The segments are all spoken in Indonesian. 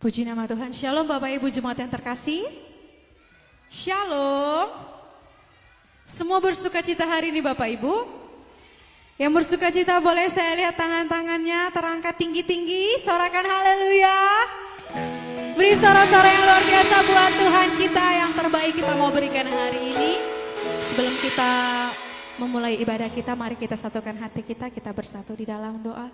Puji nama Tuhan. Shalom Bapak Ibu Jemaat yang terkasih. Shalom. Semua bersuka cita hari ini Bapak Ibu. Yang bersuka cita boleh saya lihat tangan-tangannya terangkat tinggi-tinggi. Sorakan haleluya. Beri sorak-sorak yang luar biasa buat Tuhan kita. Yang terbaik kita mau berikan hari ini. Sebelum kita memulai ibadah kita, mari kita satukan hati kita bersatu di dalam doa.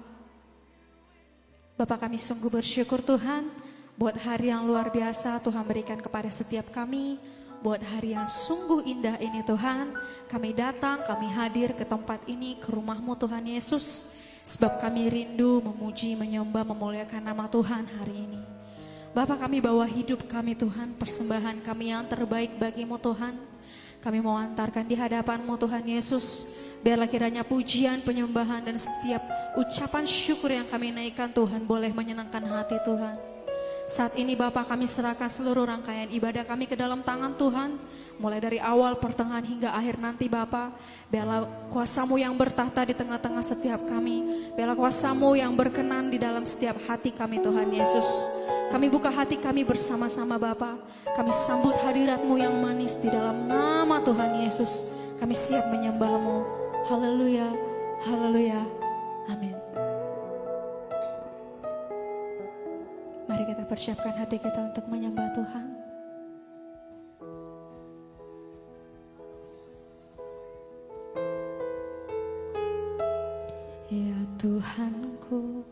Bapak, kami sungguh bersyukur Tuhan buat hari yang luar biasa Tuhan berikan kepada setiap kami. Buat hari yang sungguh indah ini Tuhan, kami datang, kami hadir ke tempat ini, ke rumah-Mu Tuhan Yesus. Sebab kami rindu memuji, menyembah, memuliakan nama Tuhan hari ini. Bapak, kami bawa hidup kami Tuhan, persembahan kami yang terbaik bagi-Mu Tuhan. Kami mau antarkan di hadapan-Mu Tuhan Yesus. Biarlah kiranya pujian, penyembahan dan setiap ucapan syukur yang kami naikkan Tuhan boleh menyenangkan hati Tuhan. Saat ini Bapak, kami serahkan seluruh rangkaian ibadah kami ke dalam tangan Tuhan. Mulai dari awal, pertengahan hingga akhir nanti Bapak. Biarlah kuasa-Mu yang bertahta di tengah-tengah setiap kami. Biarlah kuasa-Mu yang berkenan di dalam setiap hati kami Tuhan Yesus. Kami buka hati kami bersama-sama Bapak. Kami sambut hadirat-Mu yang manis di dalam nama Tuhan Yesus. Kami siap menyembah-Mu. Haleluya, haleluya, amin. Mari kita persiapkan hati kita untuk menyembah Tuhan. Ya Tuhanku,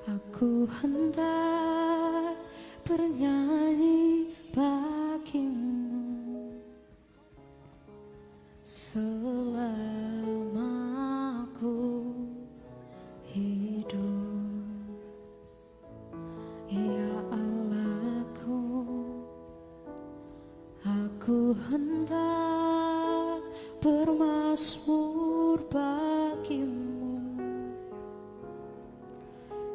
aku hendak bernyanyi bagi-Mu selama aku hidup. Ya Allahku, aku hendak bermazmur bagi-Mu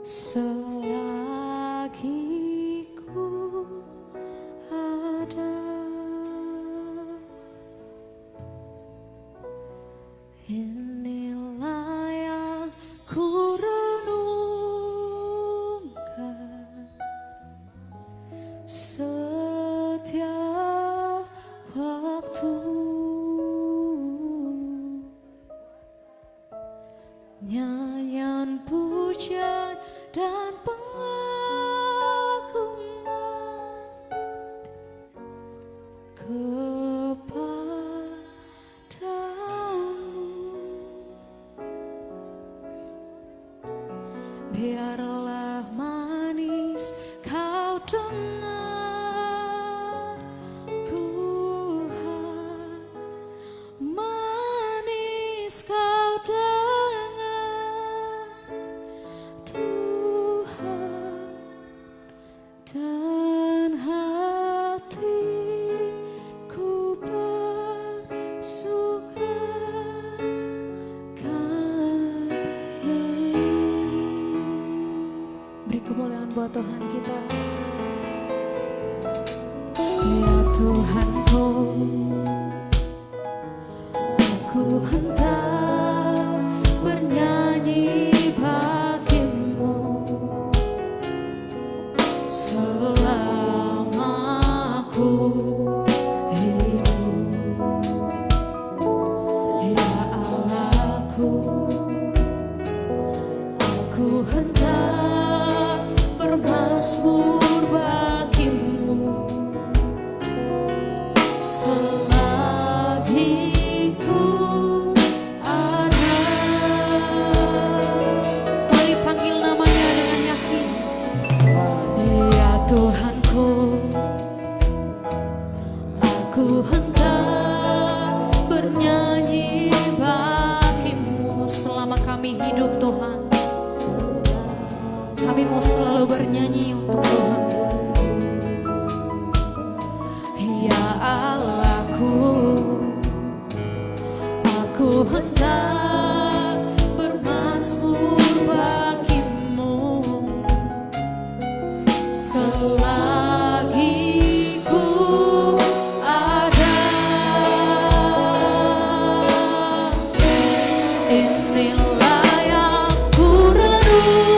selagi ku ada. Inilah yang ku renungkan setiap waktu. Nyanyian pujian dan pengagungan kepadamu. Biarlah manis kau dengar Tuhan, manis kau dengar Tuhan, dan hatiku bersuka karena. Beri kemuliaan buat Tuhan kita. Ya Tuhanku, aku hendak bernyanyi bagi-Mu selama aku hidup. Ya Allahku, aku hendak bermazmur bagi-Mu selagi ku ada. Mari panggil namanya dengan yakin. Ya Tuhanku, aku hendak bernyanyi bagi-Mu selama kami hidup Tuhan. Kami mau selalu bernyanyi untuk Tuhan. Ya Allahku, aku hendak bermazmur bagi-Mu selagi ku ada. Inilah yang ku renungkan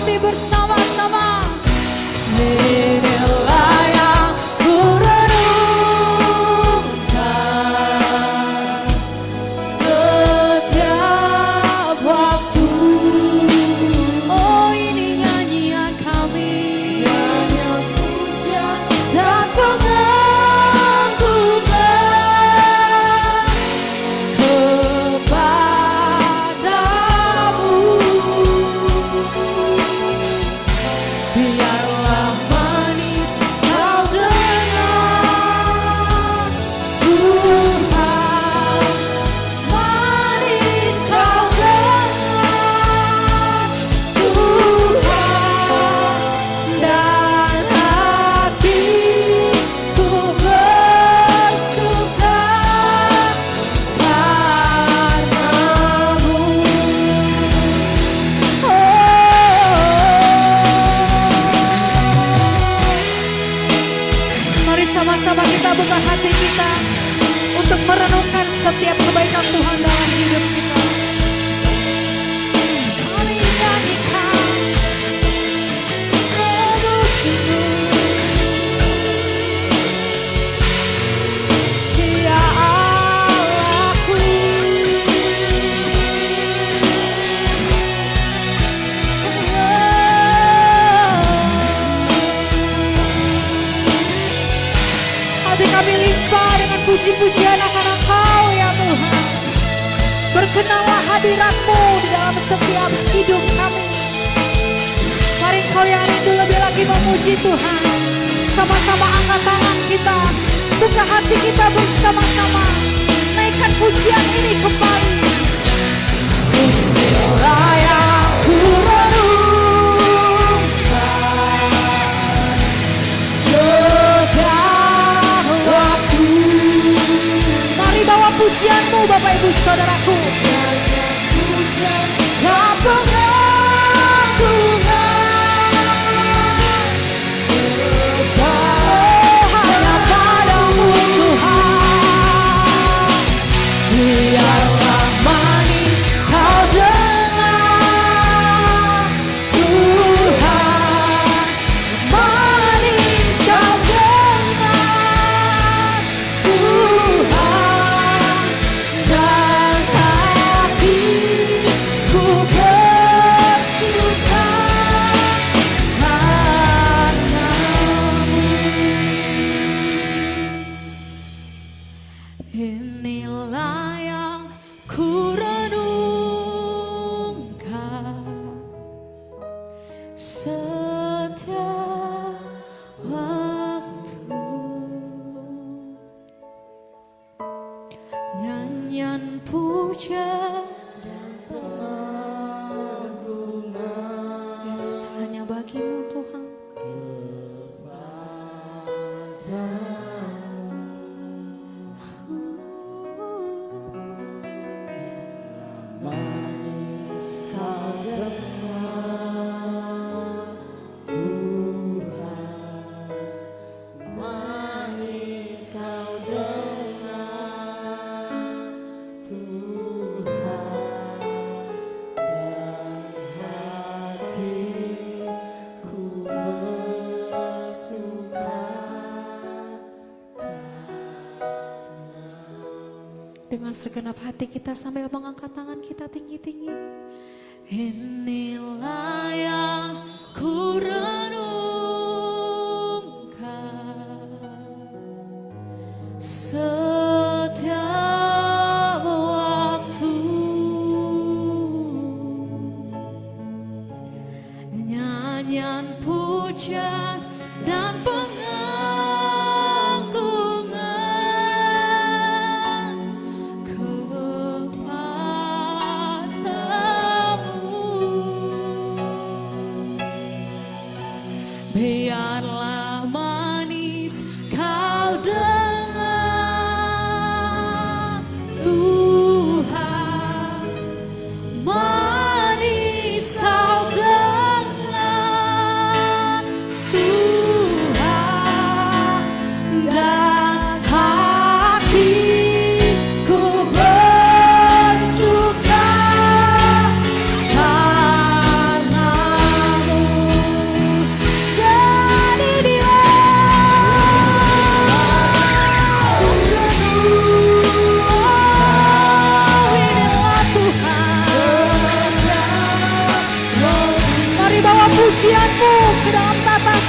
hati bersama-sama. Inilah yang ku renungkan setiap waktu. Oh, ini nyanyian kami, nyanyian pujian dan pengagungan kepadamu. Biarlah manis kau dengar, Tuhan, manis kau dengar, Tuhan, dan hatiku bersuka karena-Mu. Mari sama-sama kita buka hati kita untuk merenungkan setiap kebaikan Tuhan dalam hidup kita. Mari nyanyikan produksimu, Dia Allahku. Hati kami limpah dengan puji-pujian akan Engkau ya Tuhan. Berkenanlah hadirat-Mu di dalam setiap hidup kami. Mari Engkau yang rindu lebih lagi memuji Tuhan. Sama-sama angkat tangan kita, buka hati kita bersama-sama. Naikkan pujian ini kembali. Inilah yang ku renungkan setiap waktu. Mari bawa pujian-Mu Bapak Ibu Saudaraku. Dan pengagungan hanya padamu Tuhan. Biarlah manis kau dengar, Tuhan, manis kau dengar, Tuhan, dan hatiku bersuka karena-Mu. Inilah yang ku renungkan setiap waktu. Nyanyian puja dan pengagungan, yes, hanya bagi-Mu Tuhan. Manis kau dengar, Tuhan, manis kau dengar, Tuhan, dan hatiku bersuka. Dengan segenap hati kita sambil mengangkat tangan kita tinggi-tinggi. Inilah yang ku renungkan setiap waktu. Nyanyian puja dan pengagungan kepadamu.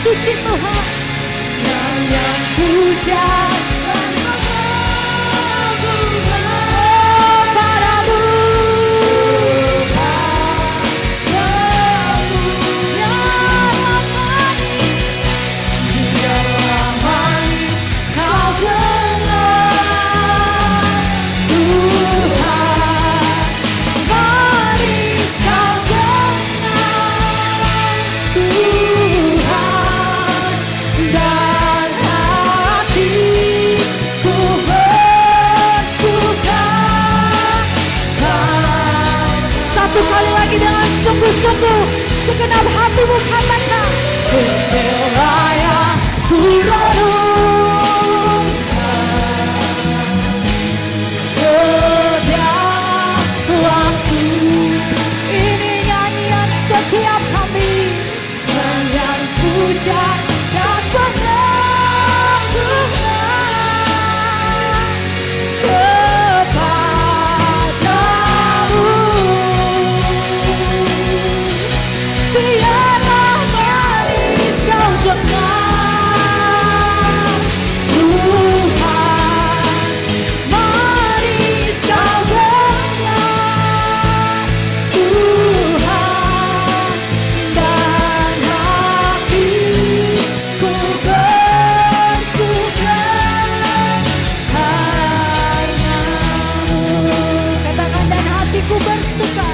suci Tuhan. Yang puja sungguh-sungguh segenap hatimu katakan, Pembelanya ku renungkan setiap waktu. Ini nyanyian setiap kami yang puja dan pengagungan kepadamu. Biarlah manis kau dengar, Tuhan, manis kau dengar, Tuhan, dan hatiku bersuka karenamu. Katakan, dan hatiku bersuka.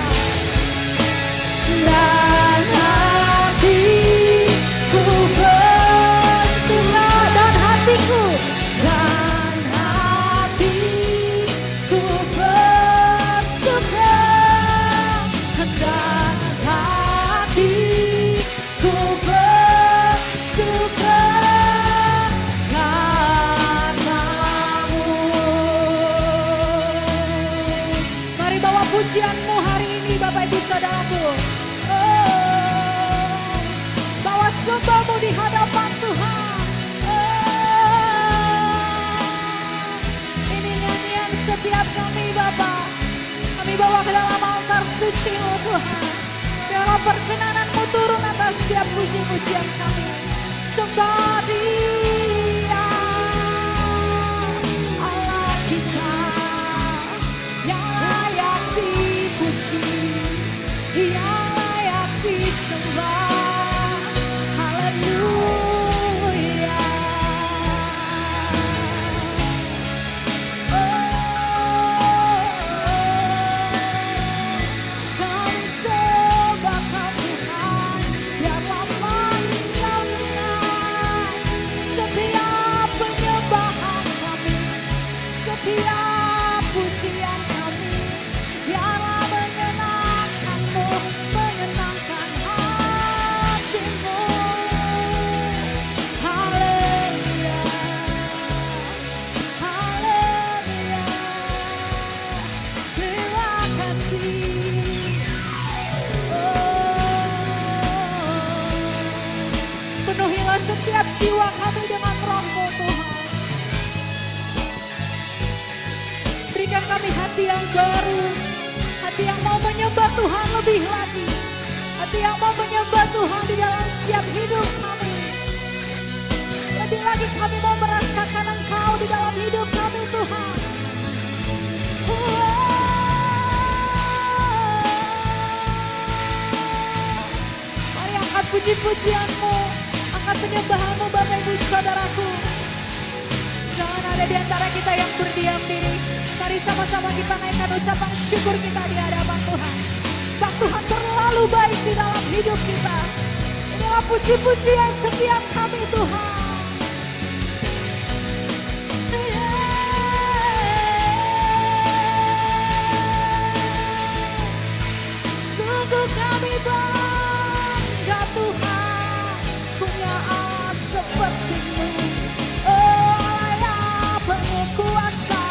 Dan hatiku bersuka, dan hatiku bersuka, dan hatiku bersuka karenamu. Mari bawa pujianmu hari ini Bapak Ibu Saudaraku. Bawa sembahmu di hadapan Tuhan. Ini nyanyian setiap kami Bapa. Kami bawa ke dalam altar suci-Mu Tuhan. Biarlah perkenananmu turun atas setiap puji-pujian kami. Sembah Dia, Allah kita yang layak dipuji, yang layak disembah. Haleluya. Kami sembahkan Tuhan, biarlah manis kau dengar setiap penyembahan kami, setiap pujian kami. Biarlah menyenangkan-Mu, menyenangkan hatimu. Haleluya, haleluya. Terima kasih. Penuhilah setiap jiwa kami dengan Roh-Mu Tuhan. Berikan kami hati yang baru, hati yang mau menyembah Tuhan lebih lagi, hati yang mau menyembah Tuhan di dalam setiap hidup kami. Lebih lagi kami mau merasakan Engkau di dalam hidup kami Tuhan. Mari angkat puji-pujianmu, angkat penyembahanmu Bapak Ibu Saudaraku. Jangan ada di antara kita yang berdiam diri. Mari sama-sama kita naikkan ucapan syukur kita di hadapan Tuhan. Sebab Tuhan terlalu baik di dalam hidup kita. Inilah puji-pujian setiap kami Tuhan. Sungguh kami bangga Tuhan punya Allah seperti-Mu. Oh Allah yang penuh kuasa,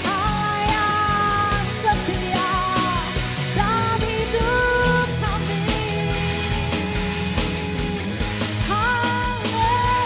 Allah yang setia dalam hidup kami. Haleluya.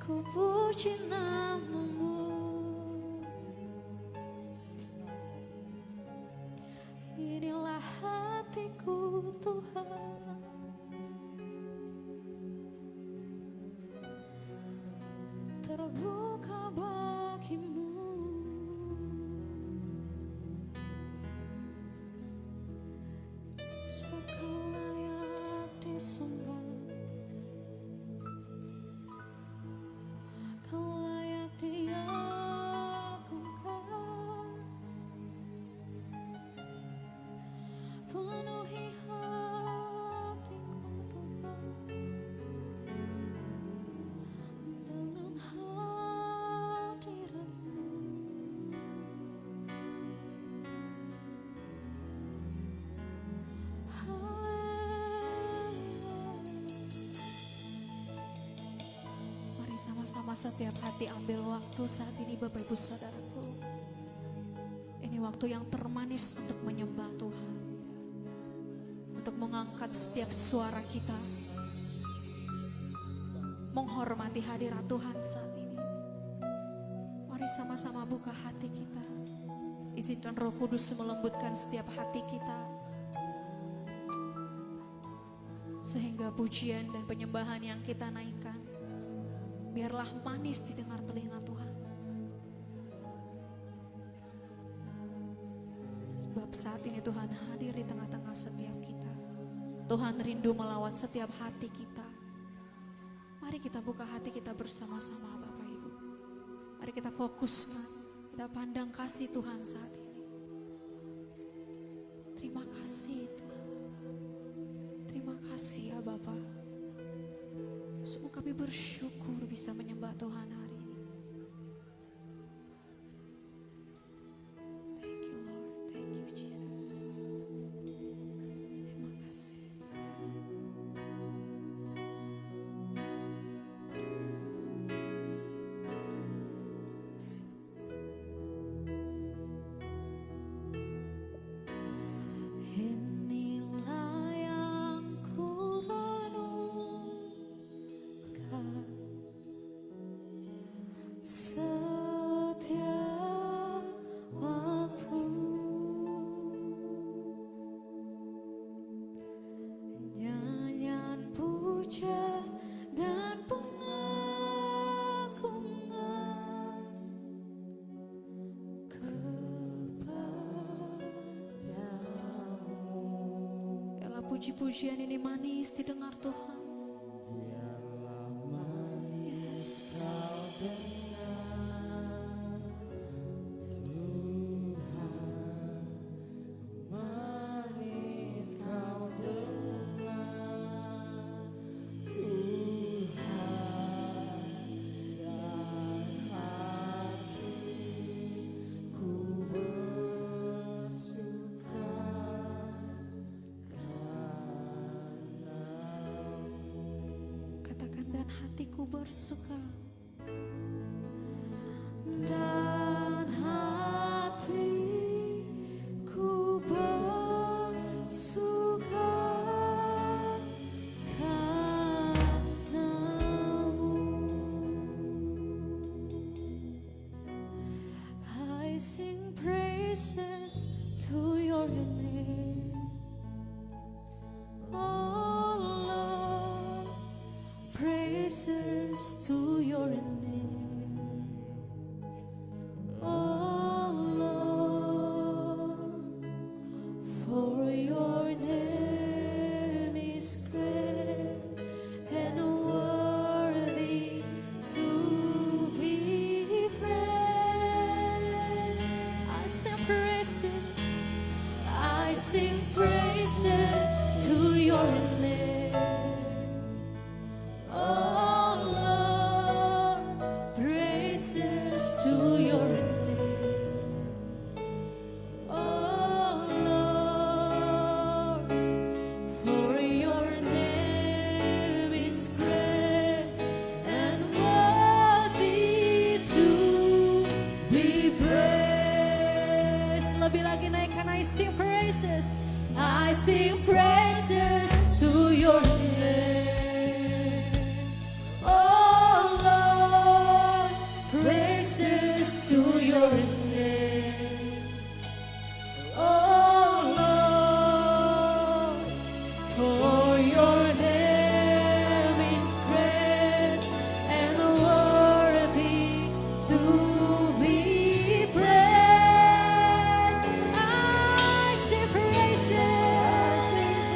Ku puji namamu, inilah hatiku Tuhan, terbuka bagimu. Sebab kau layak disembah, kau layak diagungkan. Penuhi hatiku Tuhan dengan hadirat-Mu. Haleluya. Mari sama-sama setiap hati ambil waktu saat ini Bapak Ibu Saudaraku. Ini waktu yang termanis untuk menyembah Tuhan, untuk mengangkat setiap suara kita, menghormati hadirat Tuhan saat ini. Mari sama-sama buka hati kita, izinkan Roh Kudus melembutkan setiap hati kita, sehingga pujian dan penyembahan yang kita naikkan biarlah manis didengar telinga Tuhan. Sebab saat ini Tuhan hadir di tengah-tengah setiap kita. Tuhan rindu melawat setiap hati kita. Mari kita buka hati kita bersama-sama Bapak Ibu. Mari kita fokuskan, kita pandang kasih Tuhan saat ini. Terima kasih Tuhan. Terima kasih ya Bapak. Sungguh kami bersyukur bisa menyembah Tuhan hari ini. Thank you Lord, thank you Jesus. Terima kasih Tuhan. Inilah yang ku renungkan setiap waktu. Nyanyian puja dan pengagungan kepadamu. Biarlah puji-pujian ini manis didengar Tuhan. Yes. Katakan, dan hatiku bersuka, dan hatiku bersuka padamu. I sing praises to your name, oh Lord, praises to your name, oh Lord, for your name is great and worthy to be praised. I sing praises to your name, oh Lord, praises to your name, oh Lord, for your name is great and worthy to I sing praises to your name. Oh Lord, praises to your name. Oh Lord, for your name is great and worthy to be praised. I sing praises.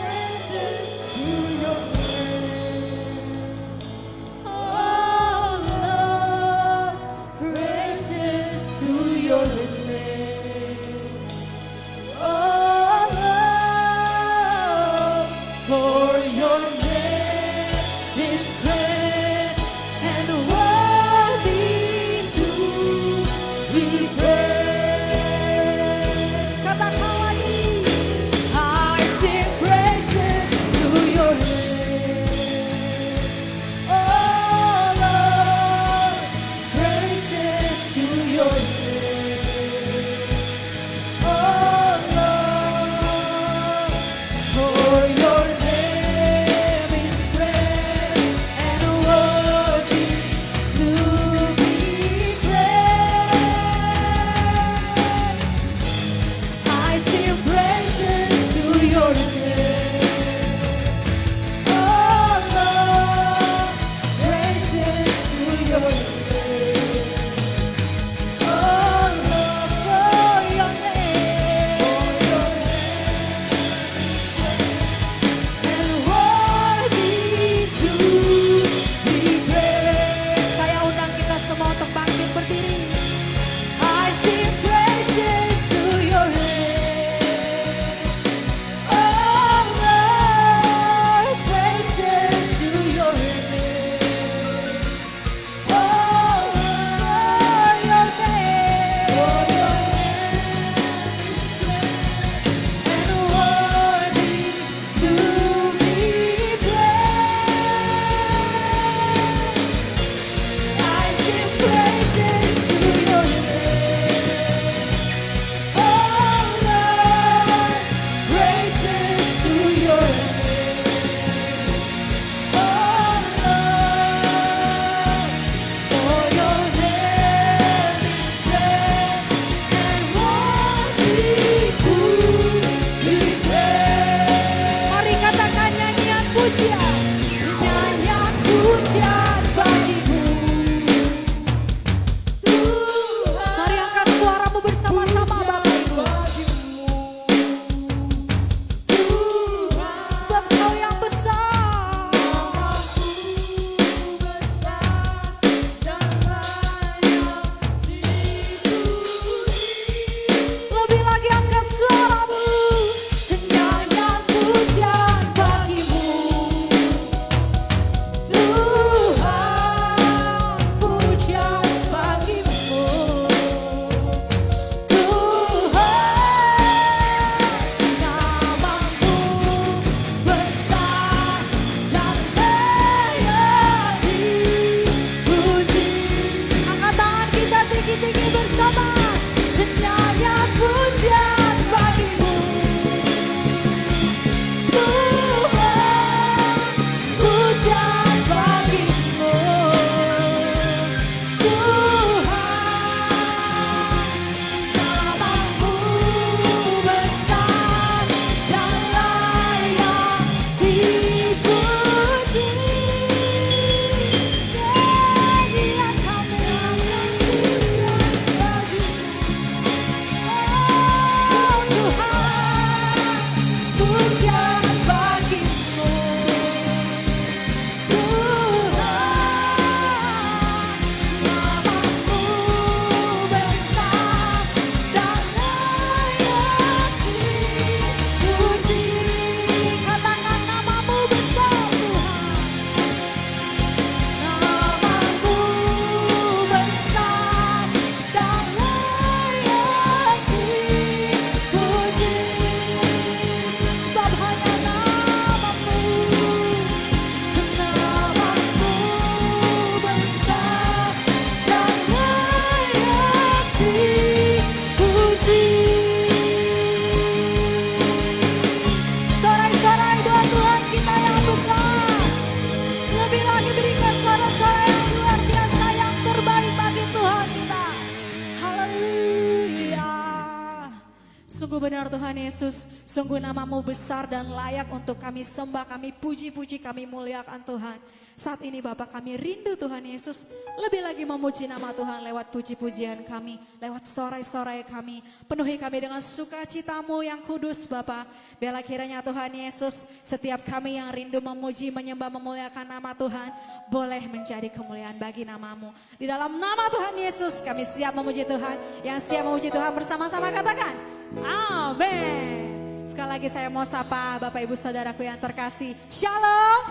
Sungguh benar Tuhan Yesus, sungguh nama-Mu besar dan layak untuk kami sembah, kami puji-puji, kami muliakan Tuhan. Saat ini Bapak kami rindu Tuhan Yesus, lebih lagi memuji nama Tuhan lewat puji-pujian kami, lewat sorai-sorai kami. Penuhi kami dengan sukacita-Mu yang kudus Bapak. Biarlah kiranya Tuhan Yesus, setiap kami yang rindu memuji, menyembah, memuliakan nama Tuhan, boleh menjadi kemuliaan bagi nama-Mu. Di dalam nama Tuhan Yesus kami siap memuji Tuhan. Yang siap memuji Tuhan bersama-sama katakan amin. Sekali lagi saya mau sapa Bapak Ibu Saudaraku yang terkasih. Shalom.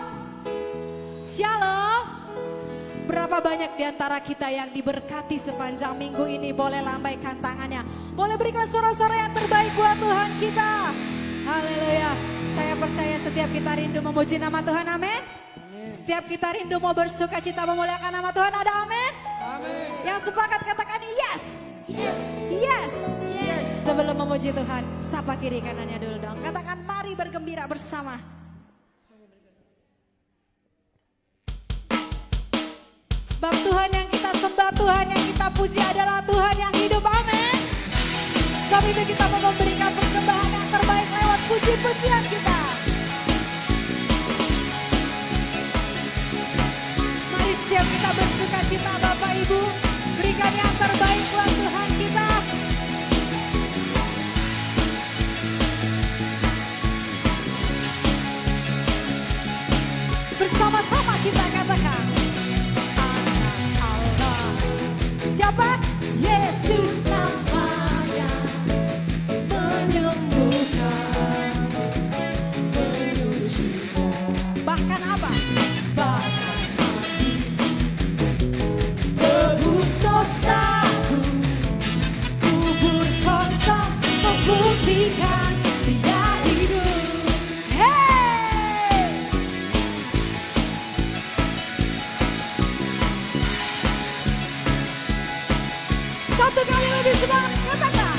Shalom. Berapa banyak di antara kita yang diberkati sepanjang minggu ini? Boleh lambaikan tangannya. Boleh berikan suara-suara yang terbaik buat Tuhan kita. Haleluya. Saya percaya setiap kita rindu memuji nama Tuhan, amin. Setiap kita rindu mau bersuka cita memuliakan nama Tuhan, ada amin. Amin. Yang sepakat katakan yes. Yes. Yes. Yes. Sebelum memuji Tuhan, sapa kiri kanannya dulu dong. Katakan mari bergembira bersama. Sebab Tuhan yang kita sembah, Tuhan yang kita puji adalah Tuhan yang hidup, amin. Sebab itu kita mau memberikan persembahan yang terbaik lewat puji-pujian kita. Mari setiap kita bersuka cita Bapak Ibu, berikan yang terbaik buat Tuhan kita. Bersama-sama kita katakan Anak Allah. Siapa? Yesus namanya, menyembuhkan, menyucikan. Bahkan apa? Bahkan mati, tebus dosaku, kubur kosong, membuktikan Dia hidup. Satu kali lebih semangat, katakan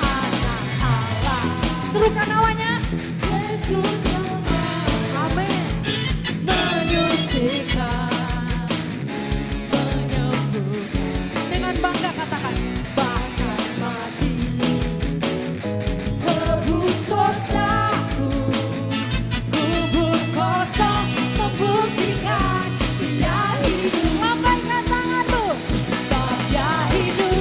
Anak Allah. Serukan namanya Yesus namanya, amin. Menyucikan, menyembuhkan. Dengan bangga katakan bahkan mati, tebus dosaku, kubur kosong, membuktikan Dia hidup. Lambaikan tangan tuh, sebab Dia hidup.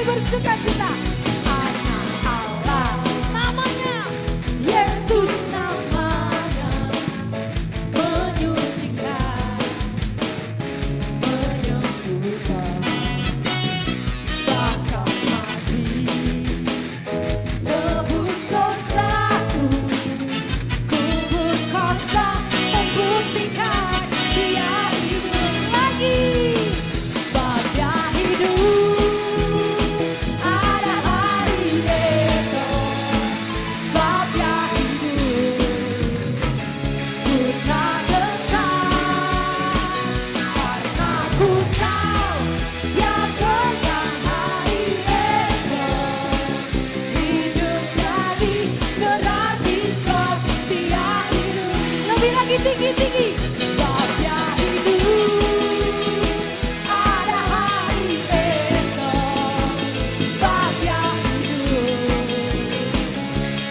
Bersuka cita. Anak Allah namanya, Yesus namanya, menyucikan, menyembuhkan, bahkan mati, tebus dosaku, kubur kosong, membuktikan Dia hidup lagi. Sebab Dia hidup. Tinggi-tinggi, sebab Dia hidup, ada hari esok. Sebab Dia hidup,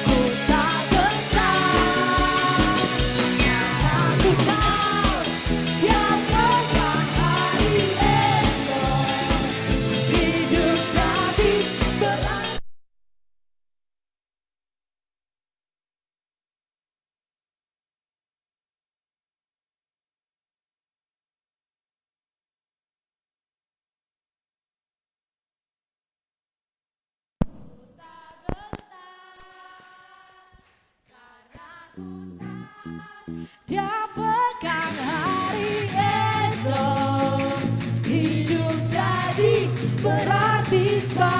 ku tak gentar, karena ku tahu Dia pegang hari esok. Hidup jadi berarti. Dia pegang hari esok. Hidup jadi berarti sebab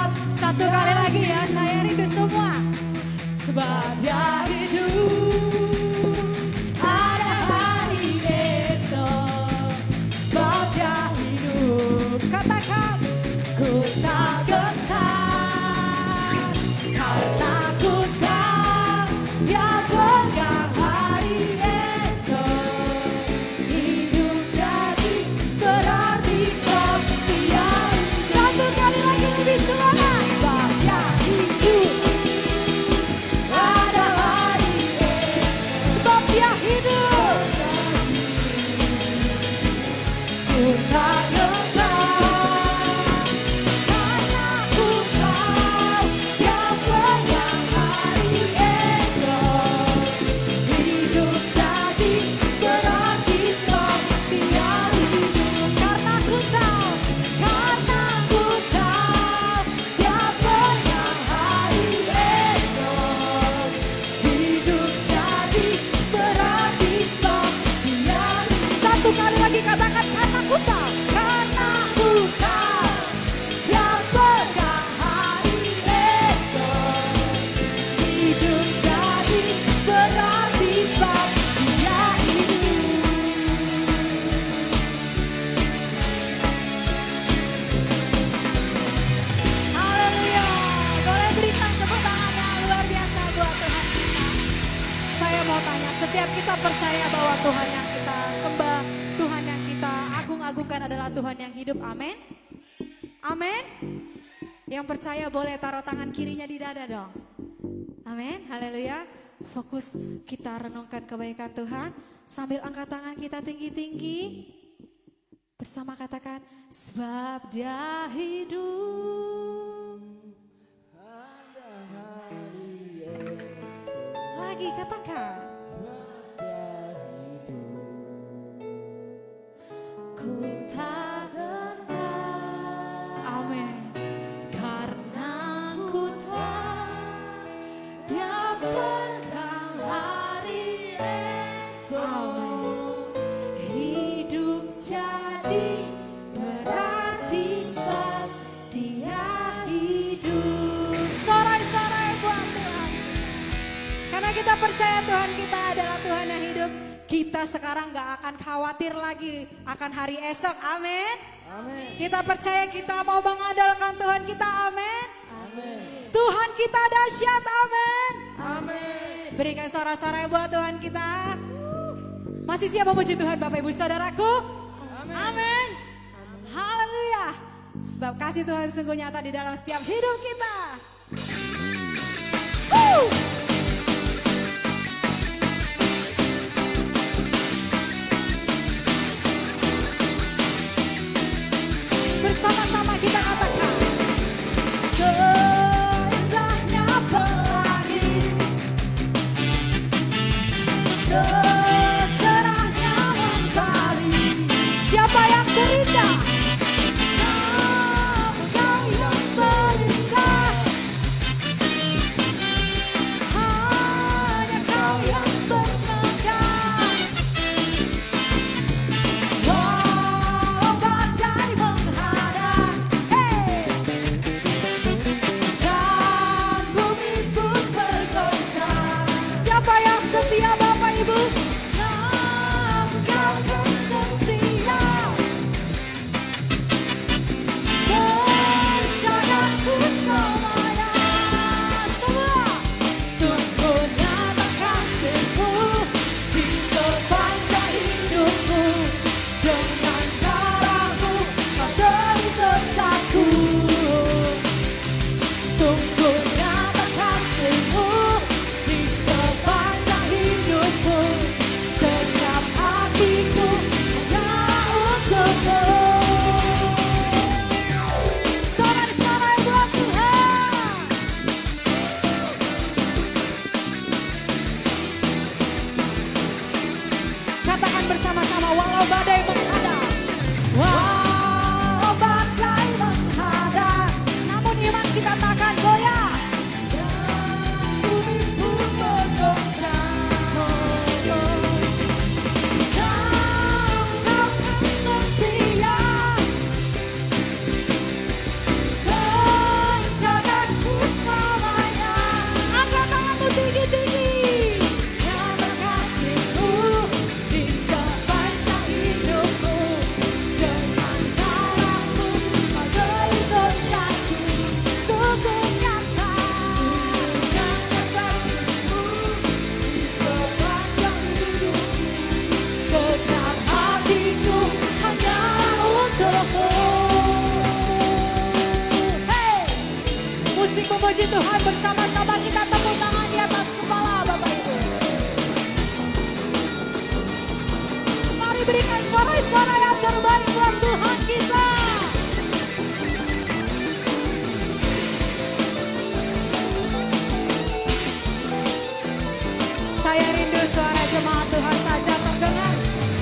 adalah Tuhan yang hidup. Amin. Amin. Yang percaya boleh taruh tangan kirinya di dada dong. Amin. Haleluya. Fokus kita renungkan kebaikan Tuhan sambil angkat tangan kita tinggi-tinggi. Bersama katakan, sebab Dia hidup. Lagi katakan, ku tak gentar. Amin. Karena ku tak dapatkan hari esok. Amin. Hidup jadi berarti sebab Dia hidup. Sorai-sorai buat Tuhan. Karena kita percaya Tuhan kita adalah Tuhan yang hidup. Kita sekarang gak akan khawatir lagi akan hari esok. Amin. Amin. Kita percaya kita mau mengandalkan Tuhan kita. Amin. Amin. Tuhan kita dahsyat. Amin. Amin. Berikan sorak-sorai buat Tuhan kita. Masih siap memuji Tuhan Bapak Ibu Saudaraku? Amin. Amin. Haleluya. Sebab kasih Tuhan sungguh nyata di dalam setiap hidup kita. Bersama-sama kita katakan, seindahnya pelangi, secerahnya mentari. Siapa yang terindah? Kau yang terindah. Hanya Kau yang termegah. Walau badai menghadang, dan bumi pun bergoncang. Siapa yang setia Bapak Ibu? Kau kan setia. Berjalanku selamanya. Semua. Sungguh nyata kasih-Mu di sepanjang hidupku. Dengan darah-Mu Kau tebus dosaku. Sungguh nyata kasih-Mu di sepanjang hidupku. Setiap hatiku hanya untuk-Mu. Sorai-sorai buat Tuhan. Katakan bersama-sama, walau badai menghadang. Walau badai menghadang, namun iman kita takkan goyah. Bumi pun bergoncang. Dan Kau kan setia. Menjagaku selamanya. Angkat tanganmu tinggi-tinggi. Nyata kasih-Mu di sepanjang hidupku. Dengan darah-Mu Kau tebus dosaku. Sungguh nyata. Nyata kasih-Mu di sepanjang hidupku. Setiap hatiku hanya untuk-Mu. Hey! Musik memuji Tuhan bersama-sama kita tepuk tangan di atas kepala Bapak Ibu. Mari berikan sorai-sorai yang terbaik buat Tuhan kita. Saya rindu suara jemaat Tuhan saja terdengar.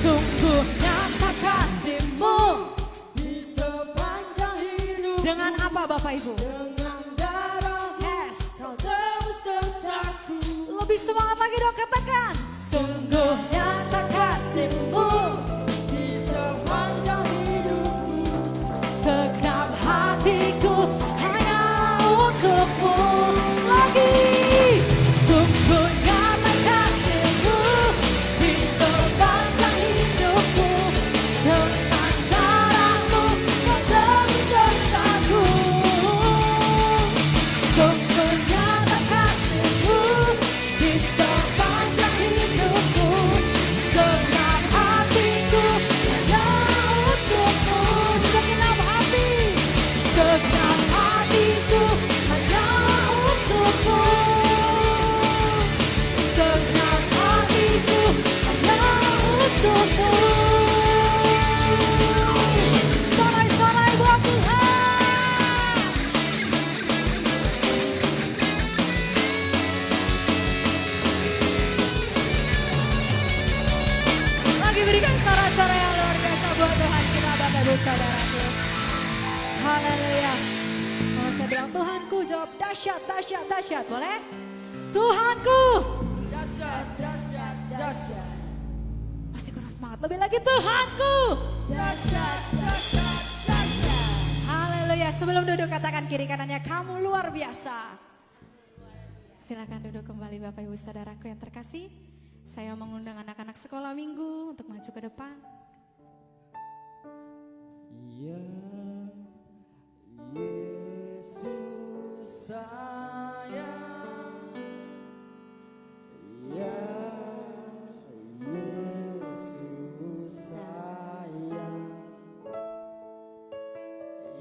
Sungguh nyata kasih-Mu di sepanjang hidup. Dengan apa Bapak Ibu? Dengan darah-Mu. Yes. Kau tebus dosaku. Lebih semangat lagi dong, katakan. Sungguh nyata kasih-Mu di sepanjang hidupku. Segenap hatiku hanyalah untuk-Mu. Lagi. Sungguh nyata kasih-Mu di sepanjang hidupku. Dengan darah-Mu Kau tebus dosaku. Sungguh nyata kasih-Mu di sepanjang hidupku. saudaraku. Haleluya. Kalau saya bilang Tuhanku, jawab dahsyat, dahsyat, dahsyat. Boleh? Tuhanku. Dahsyat, dahsyat, dahsyat. Masih kurang semangat. Lebih lagi Tuhanku. Dahsyat, dahsyat, dahsyat. Haleluya. Sebelum duduk katakan kiri kanannya, kamu luar biasa. Silakan duduk kembali Bapak Ibu Saudaraku yang terkasih. Saya mengundang anak-anak sekolah minggu untuk maju ke depan. Ya Yesus sayang, ya Yesus sayang,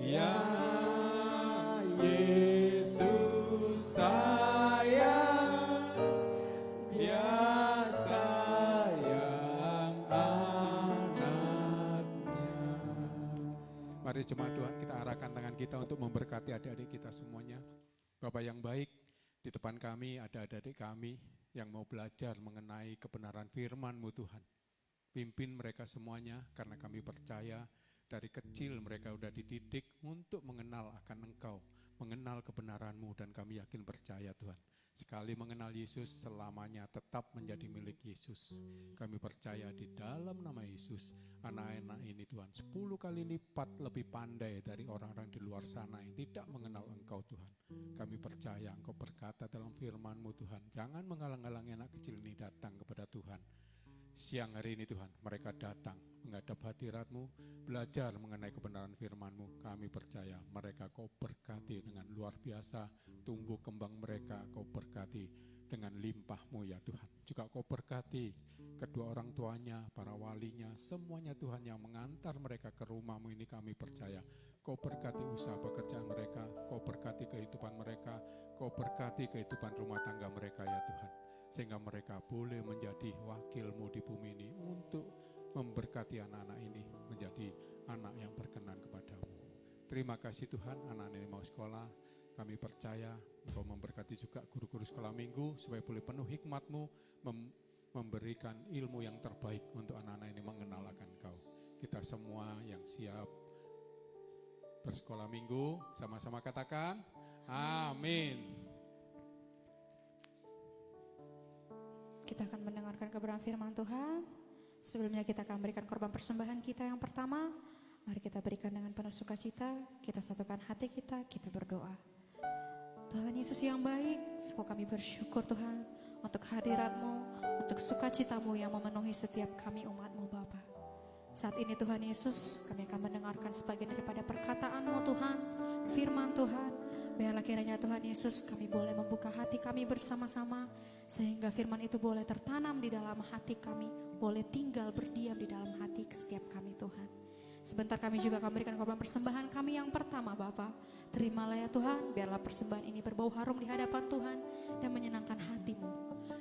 ya Yesus sayang, Dia sayang anaknya. Mari jemaat Tuhan kita arahkan tangan kita untuk memberkati adik-adik kita semuanya. Bapak yang baik, di depan kami ada adik-adik kami yang mau belajar mengenai kebenaran firman-Mu Tuhan. Pimpin mereka semuanya karena kami percaya dari kecil mereka sudah dididik untuk mengenal akan Engkau, mengenal kebenaran-Mu dan kami yakin percaya Tuhan. Sekali mengenal Yesus selamanya tetap menjadi milik Yesus. Kami percaya di dalam nama Yesus, anak-anak ini Tuhan 10 kali lipat lebih pandai dari orang-orang di luar sana yang tidak mengenal Engkau Tuhan. Kami percaya Engkau berkata dalam firman-Mu Tuhan, jangan menghalang-halangi anak kecil ini datang kepada Tuhan. Siang hari ini Tuhan, mereka datang menghadap hadirat-Mu, belajar mengenai kebenaran firman-Mu. Kami percaya mereka Kau berkati dengan luar biasa, tumbuh kembang mereka Kau berkati dengan limpah-Mu ya Tuhan. Juga Kau berkati kedua orang tuanya, para walinya, semuanya Tuhan yang mengantar mereka ke rumah-Mu ini kami percaya. Kau berkati usaha pekerjaan mereka, Kau berkati kehidupan mereka, Kau berkati kehidupan rumah tangga mereka ya Tuhan. Sehingga mereka boleh menjadi wakil-Mu di bumi ini untuk memberkati anak-anak ini menjadi anak yang berkenan kepadamu. Terima kasih Tuhan, anak-anak ini mau sekolah, kami percaya Engkau memberkati juga guru-guru sekolah minggu supaya boleh penuh hikmat-Mu, memberikan ilmu yang terbaik untuk anak-anak ini mengenal akan Engkau. Kita semua yang siap bersekolah minggu, sama-sama katakan, amin. Kita akan mendengarkan kebenaran firman Tuhan. Sebelumnya kita akan berikan korban persembahan kita yang pertama. Mari kita berikan dengan penuh sukacita. Kita satukan hati kita berdoa. Tuhan Yesus yang baik, sungguh kami bersyukur Tuhan untuk hadirat-Mu, untuk sukacita-Mu yang memenuhi setiap kami umat-Mu Bapa. Saat ini Tuhan Yesus, kami akan mendengarkan sebagian daripada perkataan-Mu Tuhan, firman Tuhan. Biarlah kiranya Tuhan Yesus kami boleh membuka hati kami bersama-sama sehingga firman itu boleh tertanam di dalam hati kami, boleh tinggal berdiam di dalam hati setiap kami Tuhan. Sebentar kami juga akan berikan korban persembahan kami yang pertama Bapa. Terimalah ya Tuhan, biarlah persembahan ini berbau harum di hadapan Tuhan dan menyenangkan hati-Mu.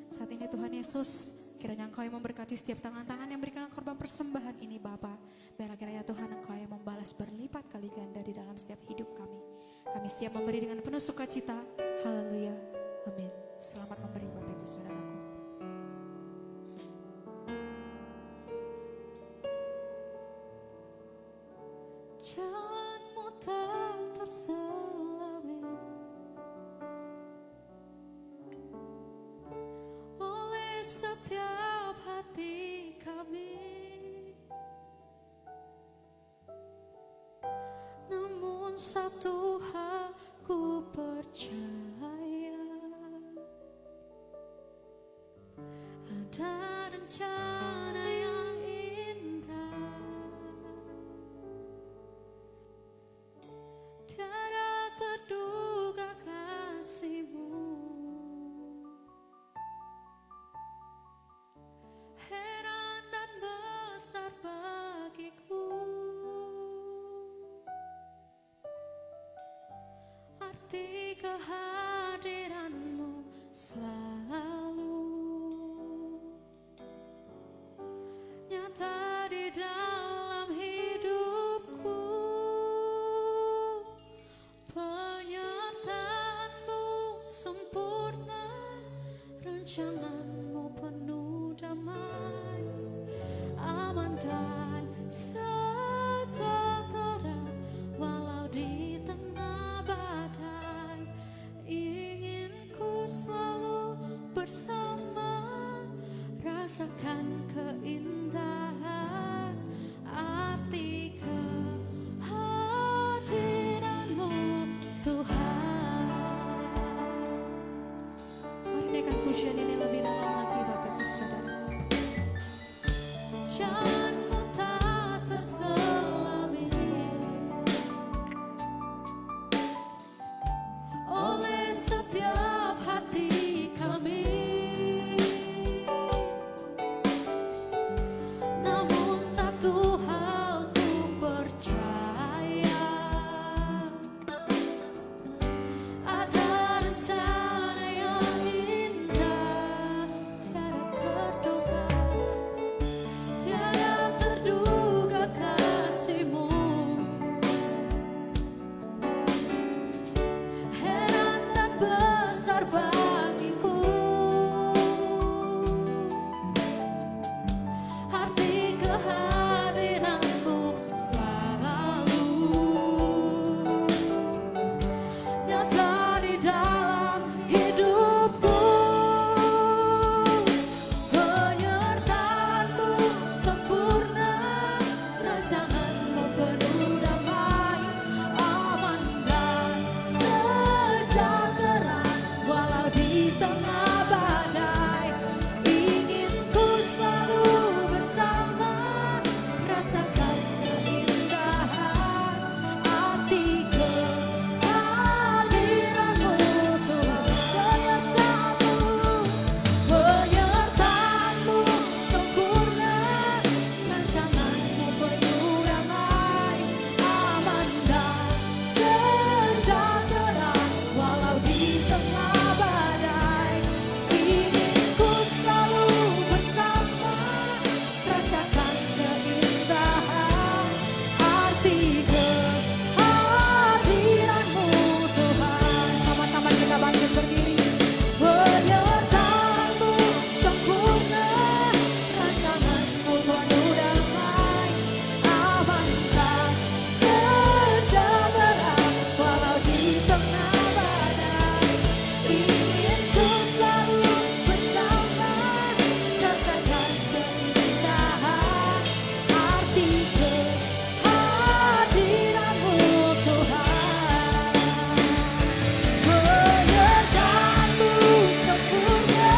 Saat ini Tuhan Yesus, kiranya Engkau yang memberkati setiap tangan-tangan yang berikan korban persembahan ini Bapa. Biarlah kiranya Tuhan Engkau yang membalas berlipat kali ganda di dalam setiap hidup kami. Kami siap memberi dengan penuh sukacita. Haleluya. Amin. Selamat memberi Bapak Ibu Saudaraku. Jalanmu tak terselami oleh setiap hati kami. Namun satu hal ku percaya, ada rencana yang indah, tiada terduga kasih-Mu, heran dan besar bagiku. Arti kehadiran-Mu selalu nyata di dalam hidupku. Penyertaan-Mu sempurna, rencana-Mu penuh damai, aman dan sejahtera. rasakan keindahan arti kehadiran-Mu Tuhan. Mari naikkan pujian ini lebih dalam lagi Bapak Ibu Saudara. Jangan-Mu tak terselami oleh setiap hati kami. Namun satu hal ku percaya, ada rencana yang indah, tiada terduga, tiada terduga kasih-Mu. Heran dan besar bagiku arti kehadiran-Mu selalu nyata di dalam hidupku. Penyertaan-Mu sempurna, rancangan-Mu penuh damai, aman dan sejahtera walau di tengah badai. Ingin ku selalu bersama, rasakan keindahan arti kehadiran-Mu Tuhan. Penyertaan-Mu sempurna, rancangan-Mu penuh damai, aman dan sejahtera walau di tengah badai. Ingin ku selalu bersama, rasakan keindahan arti kehadiran-Mu Tuhan. Sama-sama kita bangkit berdiri. Penyertaan-Mu sempurna, rancangan-Mu penuh damai, aman dan sejahtera walau di tengah badai. Ingin ku selalu bersama, rasakan keindahan arti kehadiran-Mu Tuhan. Penyertaan-Mu sempurna,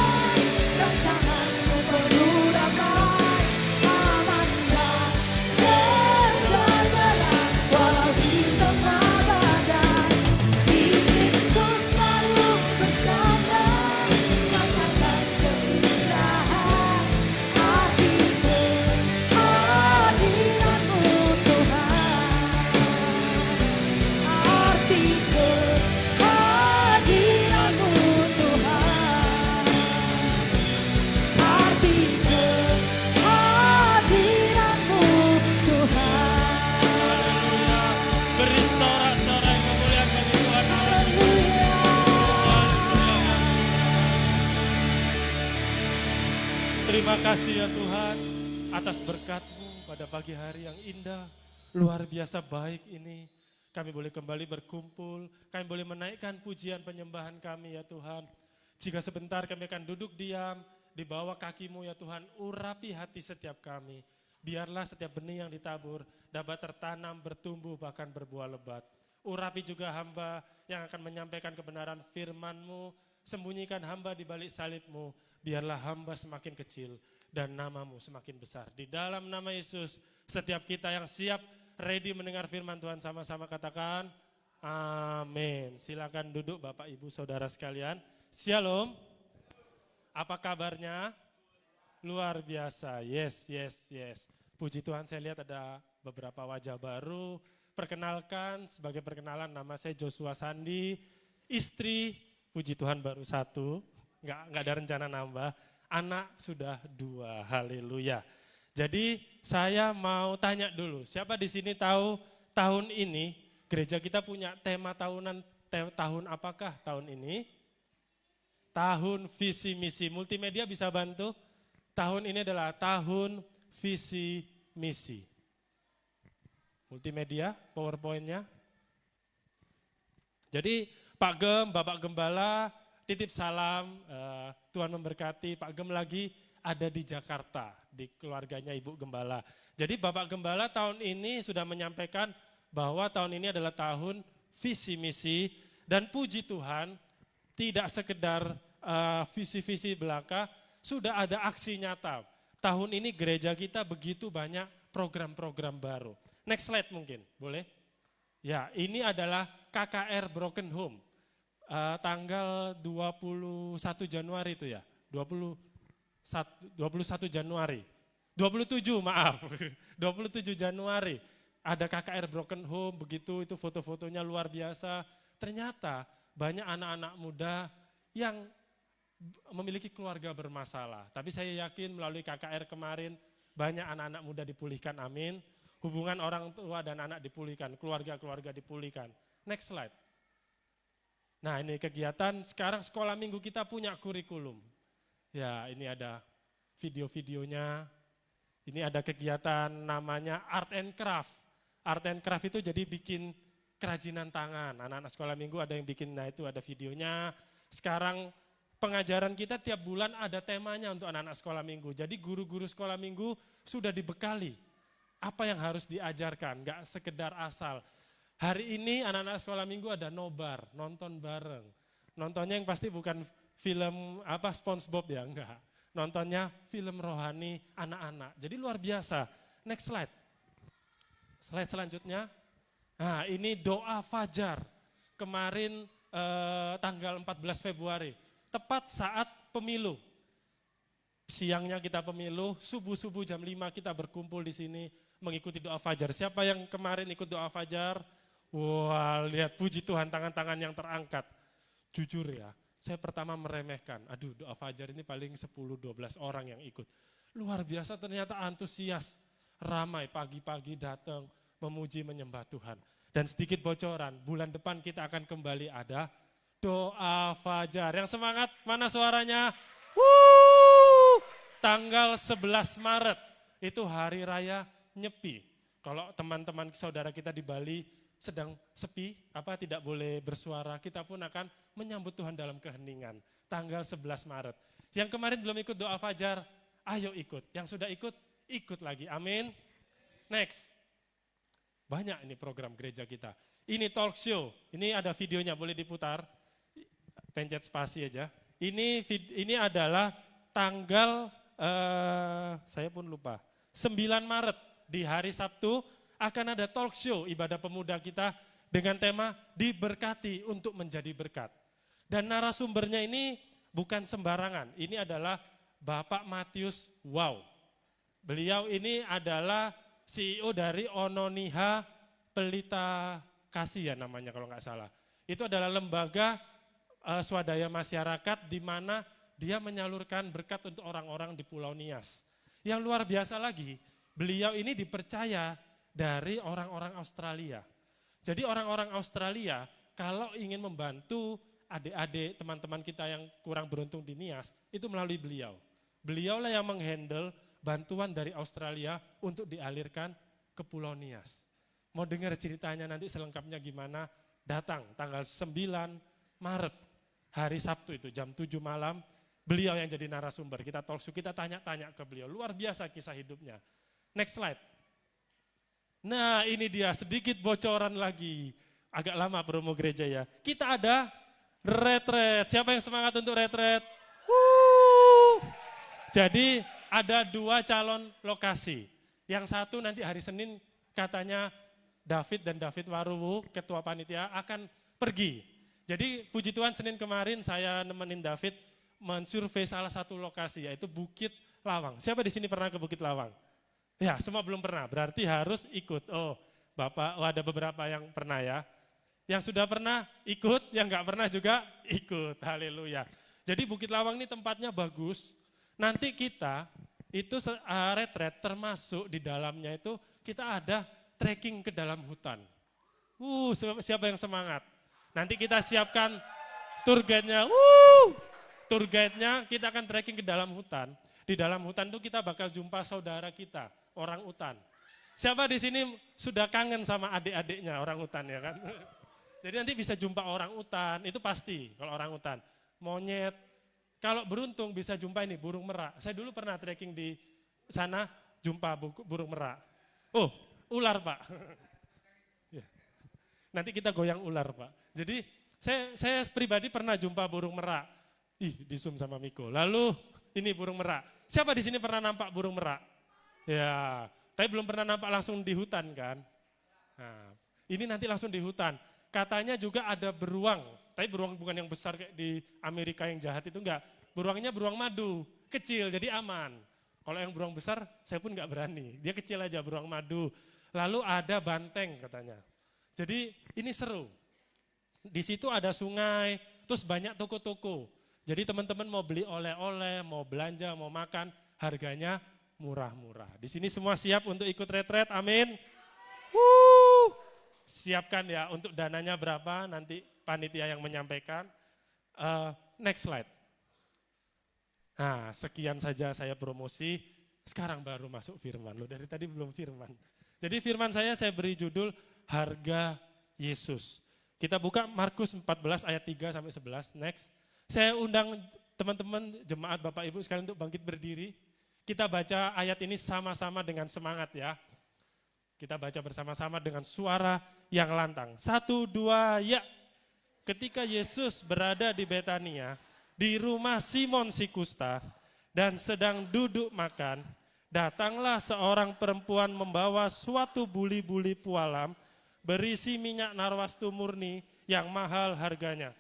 rancangan-Mu penuh damai, aman dan sejahtera walau di tengah badai. Ingin ku selalu bersama, rasakan keindahan arti kehadiran-Mu Tuhan. Arti kehadiran-Mu Tuhan. Arti kehadiran-Mu Tuhan. Beri sorak-sorai kemuliaan bagi Tuhan. Haleluya. Terima kasih ya Tuhan atas berkat-Mu pada pagi hari yang indah, luar biasa baik ini. Kami boleh kembali berkumpul, kami boleh menaikkan pujian penyembahan kami ya Tuhan. Jika sebentar kami akan duduk diam di bawah kaki-Mu ya Tuhan, urapi hati setiap kami. Biarlah setiap benih yang ditabur dapat tertanam, bertumbuh, bahkan berbuah lebat. Urapi juga hamba yang akan menyampaikan kebenaran firman-Mu. Sembunyikan hamba di balik salib-Mu. Biarlah hamba semakin kecil dan nama-Mu semakin besar. Di dalam nama Yesus, setiap kita yang siap, ready mendengar firman Tuhan sama-sama katakan, amin. Silakan duduk Bapak Ibu Saudara sekalian. Shalom. Apa kabarnya? Luar biasa. Yes, yes, yes. Puji Tuhan, saya lihat ada beberapa wajah baru. Perkenalkan, sebagai perkenalan nama saya Joshua Sandi. Istri, puji Tuhan baru 1. Nggak ada rencana nambah. Anak sudah 2. Haleluya. Jadi saya mau tanya dulu, siapa di sini tahu tahun ini gereja kita punya tema tahunan, tahun apakah tahun ini? Tahun visi misi. Multimedia bisa bantu? Tahun ini adalah tahun visi misi. Multimedia, PowerPoint-nya. Jadi Pak Gem, Bapak Gembala, titip salam, Tuhan memberkati. Pak Gem lagi ada di Jakarta, di keluarganya Ibu Gembala. Jadi Bapak Gembala tahun ini sudah menyampaikan bahwa tahun ini adalah tahun visi misi, dan puji Tuhan tidak sekedar visi-visi belaka, sudah ada aksi nyata. Tahun ini gereja kita begitu banyak program-program baru. Next slide mungkin, boleh? Ya, ini adalah KKR Broken Home. Tanggal 21 Januari itu ya, 21 Januari. 27 maaf, 27 Januari. Ada KKR Broken Home, begitu itu foto-fotonya luar biasa. Ternyata banyak anak-anak muda yang memiliki keluarga bermasalah. Tapi saya yakin melalui KKR kemarin banyak anak-anak muda dipulihkan, amin. Hubungan orang tua dan anak dipulihkan, keluarga-keluarga dipulihkan. Next slide. Nah ini kegiatan, sekarang sekolah minggu kita punya kurikulum. Ya ini ada video-videonya, ini ada kegiatan namanya Art and Craft. Art and Craft itu jadi bikin kerajinan tangan. Anak-anak sekolah minggu ada yang bikin, nah itu ada videonya. Sekarang pengajaran kita tiap bulan ada temanya untuk anak-anak sekolah minggu. Jadi guru-guru sekolah minggu sudah dibekali apa yang harus diajarkan, nggak sekedar asal. Hari ini anak-anak sekolah minggu ada nobar, nonton bareng. Nontonnya yang pasti bukan film SpongeBob ya, enggak. Nontonnya film rohani anak-anak. Jadi luar biasa. Next slide. Slide selanjutnya. Nah ini doa fajar. Kemarin tanggal 14 Februari. Tepat saat pemilu. Siangnya kita pemilu, subuh-subuh jam 5 kita berkumpul di sini mengikuti doa fajar. Siapa yang kemarin ikut doa fajar? Wah, lihat puji Tuhan tangan-tangan yang terangkat. Jujur ya, saya pertama meremehkan. Aduh, doa fajar ini paling 10-12 orang yang ikut. Luar biasa ternyata antusias. Ramai pagi-pagi datang memuji menyembah Tuhan. Dan sedikit bocoran, bulan depan kita akan kembali ada doa fajar. Yang semangat, mana suaranya? Tanggal 11 Maret, itu hari raya Nyepi. Kalau teman-teman saudara kita di Bali sedang sepi, tidak boleh bersuara, kita pun akan menyambut Tuhan dalam keheningan. Tanggal 11 Maret. Yang kemarin belum ikut doa fajar, ayo ikut. Yang sudah ikut, ikut lagi. Amin. Next. Banyak ini program gereja kita. Ini talk show. Ini ada videonya, boleh diputar. Pencet spasi aja. Ini adalah tanggal, saya pun lupa, 9 Maret di hari Sabtu akan ada talk show ibadah pemuda kita dengan tema diberkati untuk menjadi berkat. Dan narasumbernya ini bukan sembarangan. Ini adalah Bapak Matius Wow. Beliau ini adalah CEO dari Ononiha Pelita Kasih ya namanya kalau nggak salah. Itu adalah lembaga swadaya masyarakat di mana dia menyalurkan berkat untuk orang-orang di Pulau Nias. Yang luar biasa lagi, beliau ini dipercaya dari orang-orang Australia. Jadi orang-orang Australia kalau ingin membantu adik-adik teman-teman kita yang kurang beruntung di Nias, itu melalui beliau. Beliaulah yang menghandle bantuan dari Australia untuk dialirkan ke Pulau Nias. Mau dengar ceritanya nanti selengkapnya gimana? Datang tanggal 9 Maret, hari Sabtu itu jam 7 malam, beliau yang jadi narasumber. Kita talk show, kita tanya-tanya ke beliau. Luar biasa kisah hidupnya. Next slide. Nah ini dia sedikit bocoran lagi. Agak lama promo gereja ya. Kita ada retret. Siapa yang semangat untuk retret? Jadi ada 2 calon lokasi. Yang satu nanti hari Senin katanya David dan David Waruwu, ketua panitia akan pergi. Jadi puji Tuhan Senin kemarin saya nemenin David mensurvei salah satu lokasi yaitu Bukit Lawang. Siapa di sini pernah ke Bukit Lawang? Ya semua belum pernah, berarti harus ikut. Oh Bapak, ada beberapa yang pernah ya. Yang sudah pernah ikut, yang nggak pernah juga ikut. Haleluya. Jadi Bukit Lawang ini tempatnya bagus. Nanti kita itu retret termasuk di dalamnya itu kita ada trekking ke dalam hutan. Siapa yang semangat? Nanti kita siapkan tour guide-nya. Tour guide-nya kita akan trekking ke dalam hutan. Di dalam hutan itu kita bakal jumpa saudara kita, orang utan. Siapa di sini sudah kangen sama adik-adiknya orang utan ya kan? Jadi nanti bisa jumpa orang utan, itu pasti kalau orang utan. Monyet, kalau beruntung bisa jumpa ini burung merak. Saya dulu pernah trekking di sana, jumpa burung merak. Oh, ular Pak. Ya. Nanti kita goyang ular Pak. Jadi saya pribadi pernah jumpa burung merak. Di zoom sama Miko. Lalu ini burung merak. Siapa di sini pernah nampak burung merak? Ya, tapi belum pernah nampak langsung di hutan kan? Nah, ini nanti langsung di hutan. Katanya juga ada beruang, tapi beruang bukan yang besar kayak di Amerika yang jahat itu enggak. Beruangnya beruang madu, kecil jadi aman. Kalau yang beruang besar saya pun enggak berani, dia kecil aja beruang madu. Lalu ada banteng katanya. Jadi ini seru. Di situ ada sungai, terus banyak toko-toko. Jadi teman-teman mau beli oleh-oleh, mau belanja, mau makan, harganya murah-murah. Di sini semua siap untuk ikut retret, amin. Siapkan ya untuk dananya berapa, nanti panitia yang menyampaikan. Next slide. Nah, sekian saja saya promosi, sekarang baru masuk firman. Loh, dari tadi belum firman. Jadi firman saya beri judul Harga Yesus. Kita buka Markus 14 ayat 3 sampai 11, next. Saya undang teman-teman jemaat Bapak Ibu sekalian untuk bangkit berdiri. Kita baca ayat ini sama-sama dengan semangat ya. Kita baca bersama-sama dengan suara yang lantang. 1, 2, ya. Ketika Yesus berada di Betania, di rumah Simon si kusta, dan sedang duduk makan, datanglah seorang perempuan membawa suatu buli-buli pualam, berisi minyak narwastu murni yang mahal harganya.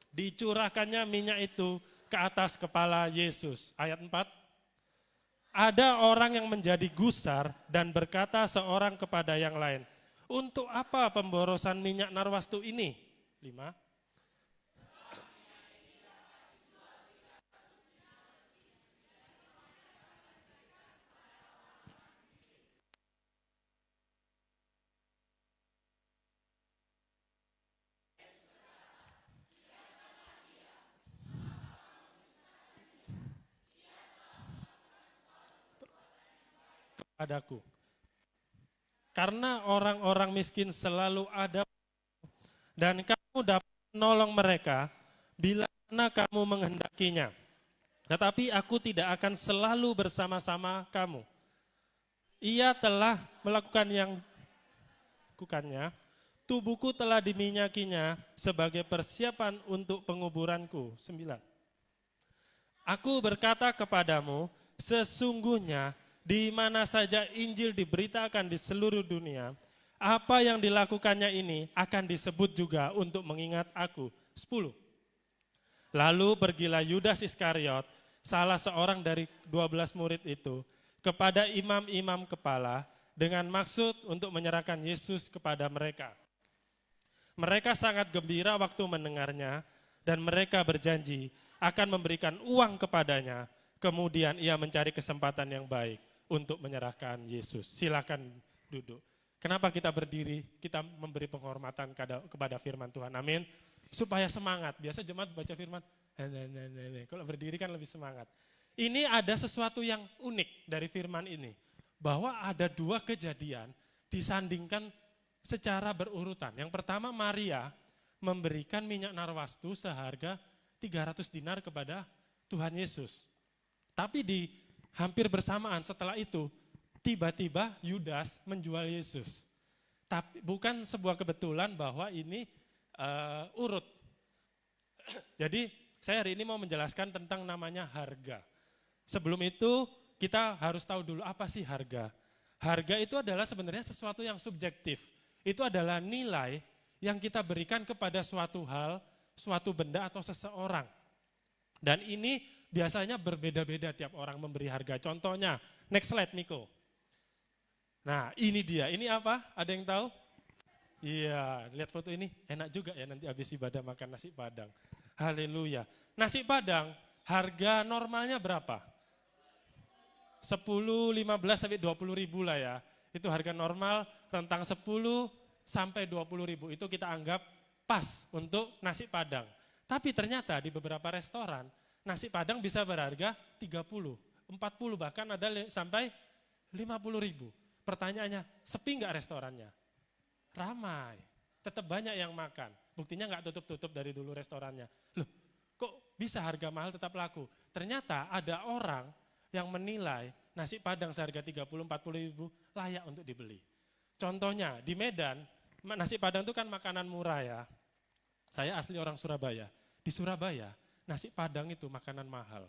Dicurahkannya minyak itu ke atas kepala Yesus. Ayat 4. Ada orang yang menjadi gusar dan berkata seorang kepada yang lain, untuk apa pemborosan minyak narwastu ini? 5. Padaku. Karena orang-orang miskin selalu ada dan kamu dapat menolong mereka bila mana kamu menghendakinya. Tetapi aku tidak akan selalu bersama-sama kamu. Ia telah melakukan yang lakukannya, tubuhku telah diminyakinya sebagai persiapan untuk penguburanku. 9. Aku berkata kepadamu, sesungguhnya di mana saja Injil diberitakan di seluruh dunia, apa yang dilakukannya ini akan disebut juga untuk mengingat aku. 10. Lalu pergilah Yudas Iskariot, salah seorang dari 12 murid itu, kepada imam-imam kepala dengan maksud untuk menyerahkan Yesus kepada mereka. Mereka sangat gembira waktu mendengarnya dan mereka berjanji akan memberikan uang kepadanya, kemudian ia mencari kesempatan yang baik untuk menyerahkan Yesus. Silakan duduk. Kenapa kita berdiri? Kita memberi penghormatan kepada firman Tuhan. Amin. Supaya semangat. Biasa jemaat baca firman, kalau berdiri kan lebih semangat. Ini ada sesuatu yang unik dari firman ini. Bahwa ada 2 kejadian disandingkan secara berurutan. Yang pertama, Maria memberikan minyak narwastu seharga 300 dinar kepada Tuhan Yesus. Tapi di hampir bersamaan setelah itu, tiba-tiba Yudas menjual Yesus. Tapi bukan sebuah kebetulan bahwa ini urut. Jadi saya hari ini mau menjelaskan tentang namanya harga. Sebelum itu kita harus tahu dulu apa sih harga. Harga itu adalah sebenarnya sesuatu yang subjektif. Itu adalah nilai yang kita berikan kepada suatu hal, suatu benda atau seseorang. Dan ini biasanya berbeda-beda tiap orang memberi harga. Contohnya, next slide Miko. Nah ini dia, ini apa? Ada yang tahu? Iya, lihat foto ini, enak juga ya nanti habis ibadah makan nasi padang. Haleluya. Nasi padang, harga normalnya berapa? 10, 15 sampai 20 ribu lah ya. Itu harga normal, rentang 10 sampai 20 ribu. Itu kita anggap pas untuk nasi padang. Tapi ternyata di beberapa restoran, nasi padang bisa berharga 30, 40 bahkan ada sampai 50 ribu. Pertanyaannya, sepi nggak restorannya? Ramai. tetap banyak yang makan. Buktinya nggak tutup-tutup dari dulu restorannya. Loh, kok bisa harga mahal tetap laku? Ternyata ada orang yang menilai nasi Padang seharga 30-40 ribu layak untuk dibeli. Contohnya di Medan, nasi Padang itu kan makanan murah ya. Saya asli orang Surabaya. Di Surabaya, nasi Padang itu makanan mahal.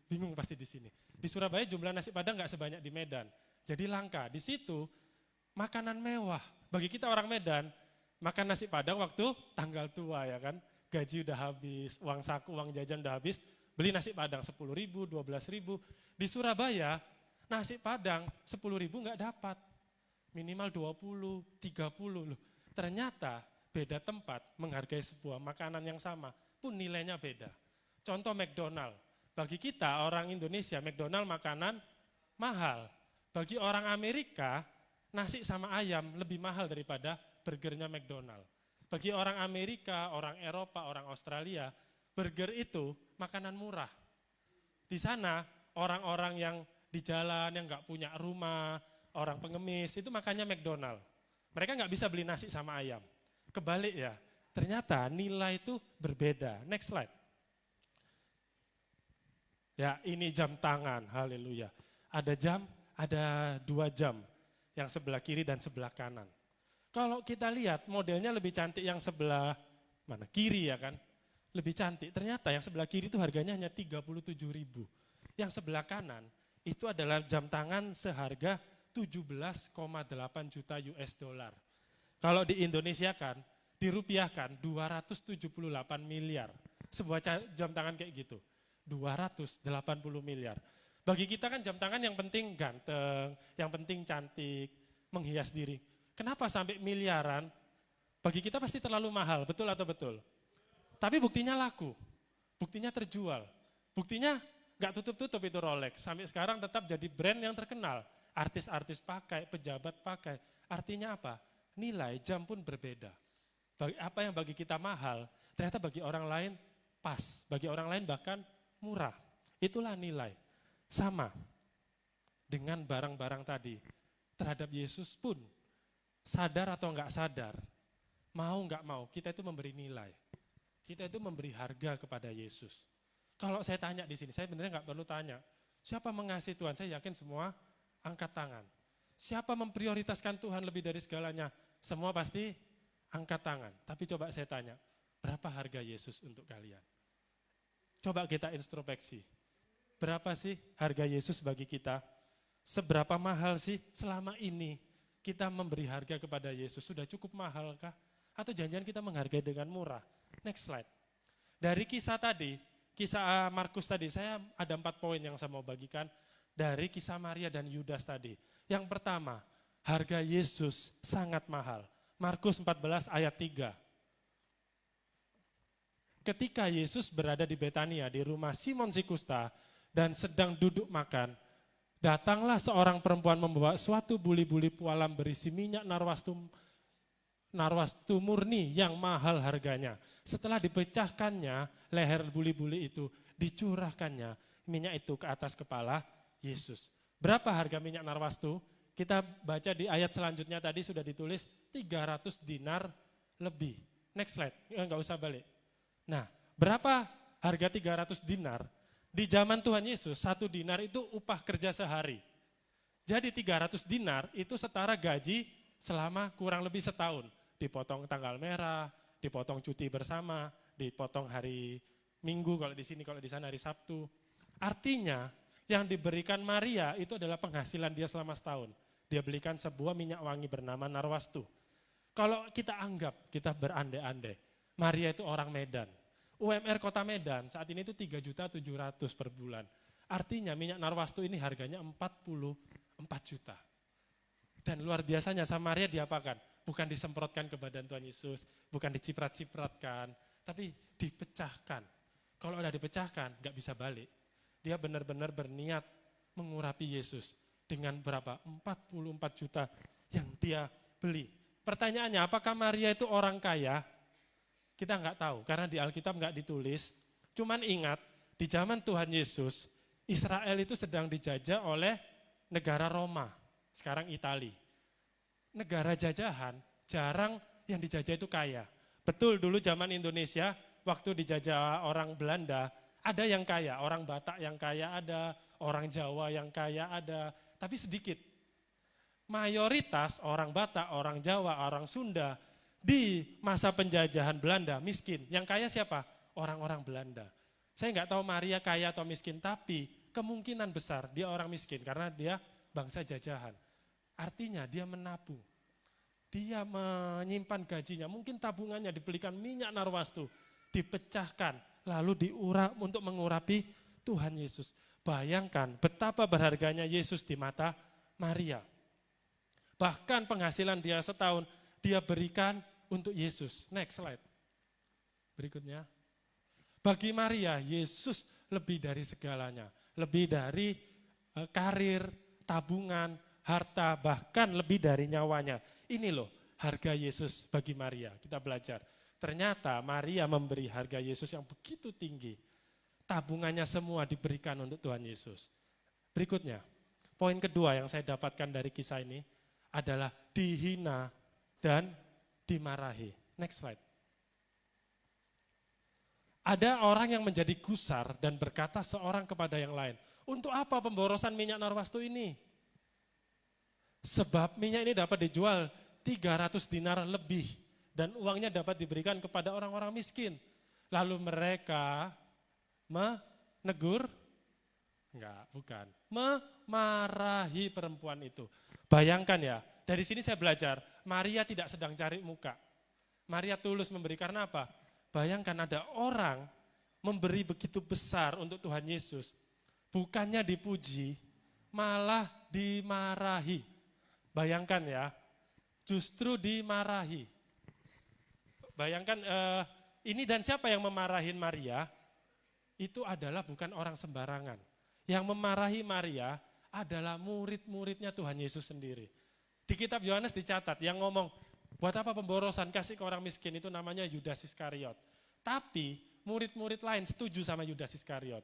Bingung pasti di sini. Di Surabaya jumlah nasi Padang nggak sebanyak di Medan. Jadi langka. Di situ makanan mewah. Bagi kita orang Medan, makan nasi Padang waktu tanggal tua ya kan. Gaji udah habis, uang saku, uang jajan udah habis. Beli nasi Padang 10 ribu, 12 ribu. Di Surabaya, nasi Padang 10 ribu nggak dapat. Minimal 20, 30 loh. Ternyata beda tempat menghargai sebuah makanan yang sama pun nilainya beda. Contoh McDonald. Bagi kita orang Indonesia, McDonald makanan mahal. Bagi orang Amerika, nasi sama ayam lebih mahal daripada burgernya McDonald. Bagi orang Amerika, orang Eropa, orang Australia, burger itu makanan murah. Di sana orang-orang yang di jalan, yang nggak punya rumah, orang pengemis, itu makannya McDonald. Mereka nggak bisa beli nasi sama ayam. Kebalik ya, ternyata nilai itu berbeda. Next slide. Ya ini jam tangan, haleluya. Ada jam, ada 2 jam, yang sebelah kiri dan sebelah kanan. Kalau kita lihat modelnya lebih cantik yang sebelah mana kiri ya kan, lebih cantik. Ternyata yang sebelah kiri itu harganya hanya 37.000. Yang sebelah kanan itu adalah jam tangan seharga 17,8 juta US dollar. Kalau di Indonesia kan, dirupiahkan 278 miliar. Sebuah jam tangan kayak gitu. 280 miliar. Bagi kita kan jam tangan yang penting ganteng, yang penting cantik, menghias diri. Kenapa sampai miliaran? Bagi kita pasti terlalu mahal, betul atau betul? Tapi buktinya laku, buktinya terjual, buktinya gak tutup-tutup itu Rolex. Sampai sekarang tetap jadi brand yang terkenal. Artis-artis pakai, pejabat pakai. Artinya apa? Nilai jam pun berbeda. Apa yang bagi kita mahal, ternyata bagi orang lain pas. Bagi orang lain bahkan murah. Itulah nilai. Sama dengan barang-barang tadi. Terhadap Yesus pun, sadar atau enggak sadar, mau enggak mau, kita itu memberi nilai. Kita itu memberi harga kepada Yesus. Kalau saya tanya di sini, saya benar enggak perlu tanya. Siapa mengasihi Tuhan? Saya yakin semua angkat tangan. Siapa memprioritaskan Tuhan lebih dari segalanya? Semua pasti angkat tangan. Tapi coba saya tanya, berapa harga Yesus untuk kalian? Coba kita introspeksi. Berapa sih harga Yesus bagi kita? Seberapa mahal sih selama ini kita memberi harga kepada Yesus? Sudah cukup mahal kah? Atau jangan-jangan kita menghargai dengan murah? Next slide. Dari kisah tadi, kisah Markus tadi, saya ada 4 poin yang saya mau bagikan dari kisah Maria dan Yudas tadi. Yang pertama, harga Yesus sangat mahal. Markus 14 ayat 3. Ketika Yesus berada di Betania, di rumah Simon si Kusta, dan sedang duduk makan, datanglah seorang perempuan membawa suatu buli-buli pualam berisi minyak narwastu murni yang mahal harganya. Setelah dipecahkannya, leher buli-buli itu dicurahkannya, minyak itu ke atas kepala Yesus. Berapa harga minyak narwastu? Kita baca di ayat selanjutnya tadi sudah ditulis 300 dinar lebih. Next slide, enggak usah balik. Nah, berapa harga 300 dinar? Di zaman Tuhan Yesus, 1 dinar itu upah kerja sehari. Jadi 300 dinar itu setara gaji selama kurang lebih setahun. Dipotong tanggal merah, dipotong cuti bersama, dipotong hari Minggu kalau di sini, kalau di sana hari Sabtu. Artinya yang diberikan Maria itu adalah penghasilan dia selama setahun. Dia belikan sebuah minyak wangi bernama narwastu. Kalau kita anggap, kita berandai-andai, Maria itu orang Medan. UMR kota Medan saat ini itu 3.700.000 per bulan. Artinya minyak narwastu ini harganya 44 juta. Dan luar biasanya Samaria diapakan? Bukan disemprotkan ke badan Tuhan Yesus, bukan diciprat-cipratkan, tapi dipecahkan. Kalau udah dipecahkan, nggak bisa balik. Dia benar-benar berniat mengurapi Yesus dengan berapa? 44 juta yang dia beli. Pertanyaannya, apakah Maria itu orang kaya? Kita nggak tahu, karena di Alkitab nggak ditulis. Cuman ingat, di zaman Tuhan Yesus, Israel itu sedang dijajah oleh negara Roma, sekarang Itali. Negara jajahan jarang yang dijajah itu kaya. Betul dulu zaman Indonesia, waktu dijajah orang Belanda, ada yang kaya, orang Batak yang kaya ada, orang Jawa yang kaya ada, tapi sedikit. Mayoritas orang Batak, orang Jawa, orang Sunda di masa penjajahan Belanda miskin. Yang kaya siapa? Orang-orang Belanda. Saya nggak tahu Maria kaya atau miskin, tapi kemungkinan besar dia orang miskin karena dia bangsa jajahan. Artinya dia menabung. Dia menyimpan gajinya, mungkin tabungannya dibelikan minyak narwastu, dipecahkan, lalu diurap untuk mengurapi Tuhan Yesus. Bayangkan betapa berharganya Yesus di mata Maria. Bahkan penghasilan dia setahun, dia berikan untuk Yesus. Next slide. Berikutnya. Bagi Maria, Yesus lebih dari segalanya. Lebih dari karir, tabungan, harta, bahkan lebih dari nyawanya. Ini loh harga Yesus bagi Maria. Kita belajar. Ternyata Maria memberi harga Yesus yang begitu tinggi. Tabungannya semua diberikan untuk Tuhan Yesus. Berikutnya, poin kedua yang saya dapatkan dari kisah ini adalah dihina dan dimarahi. Next slide. Ada orang yang menjadi gusar dan berkata seorang kepada yang lain, untuk apa pemborosan minyak narwastu ini? Sebab minyak ini dapat dijual 300 dinar lebih dan uangnya dapat diberikan kepada orang-orang miskin. Lalu mereka menegur, bukan, memarahi perempuan itu. Bayangkan ya, dari sini saya belajar, Maria tidak sedang cari muka. Maria tulus memberi karena apa? Bayangkan ada orang memberi begitu besar untuk Tuhan Yesus. Bukannya dipuji, malah dimarahi. Bayangkan ya, justru dimarahi. Bayangkan ini dan siapa yang memarahin Maria? Itu adalah bukan orang sembarangan. Yang memarahi Maria adalah murid-muridnya Tuhan Yesus sendiri. Di kitab Yohanes dicatat yang ngomong, buat apa pemborosan kasih ke orang miskin itu namanya Yudas Iskariot. Tapi murid-murid lain setuju sama Yudas Iskariot.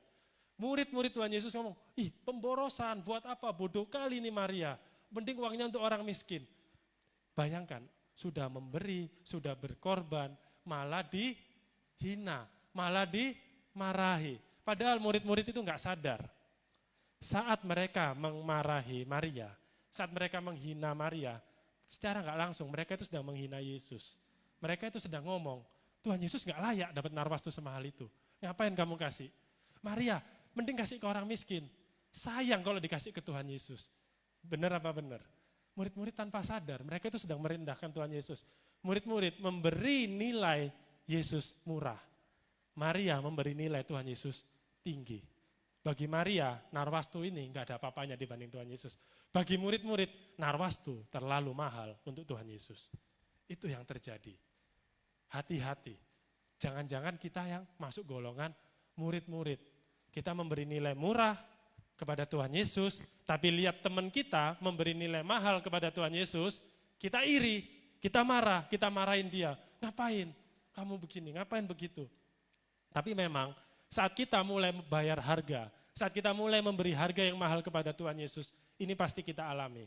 Murid-murid Tuhan Yesus ngomong, pemborosan buat apa, bodoh kali ini Maria. Mending uangnya untuk orang miskin. Bayangkan, sudah memberi, sudah berkorban, malah dihina, malah dimarahi. Padahal murid-murid itu enggak sadar. Saat mereka memarahi Maria, saat mereka menghina Maria, secara enggak langsung mereka itu sedang menghina Yesus. Mereka itu sedang ngomong, Tuhan Yesus enggak layak dapat narwastu semahal itu. Ngapain kamu kasih? Maria, mending kasih ke orang miskin. Sayang kalau dikasih ke Tuhan Yesus. Benar apa benar? Murid-murid tanpa sadar, mereka itu sedang merendahkan Tuhan Yesus. Murid-murid memberi nilai Yesus murah. Maria memberi nilai Tuhan Yesus tinggi. Bagi Maria, narwastu ini enggak ada apa-apanya dibanding Tuhan Yesus. Bagi murid-murid, narwastu terlalu mahal untuk Tuhan Yesus. Itu yang terjadi. Hati-hati. Jangan-jangan kita yang masuk golongan murid-murid. Kita memberi nilai murah kepada Tuhan Yesus, tapi lihat teman kita memberi nilai mahal kepada Tuhan Yesus, kita iri, kita marah, kita marahin dia. Ngapain kamu begini, ngapain begitu? Tapi memang saat kita mulai bayar harga, saat kita mulai memberi harga yang mahal kepada Tuhan Yesus, ini pasti kita alami.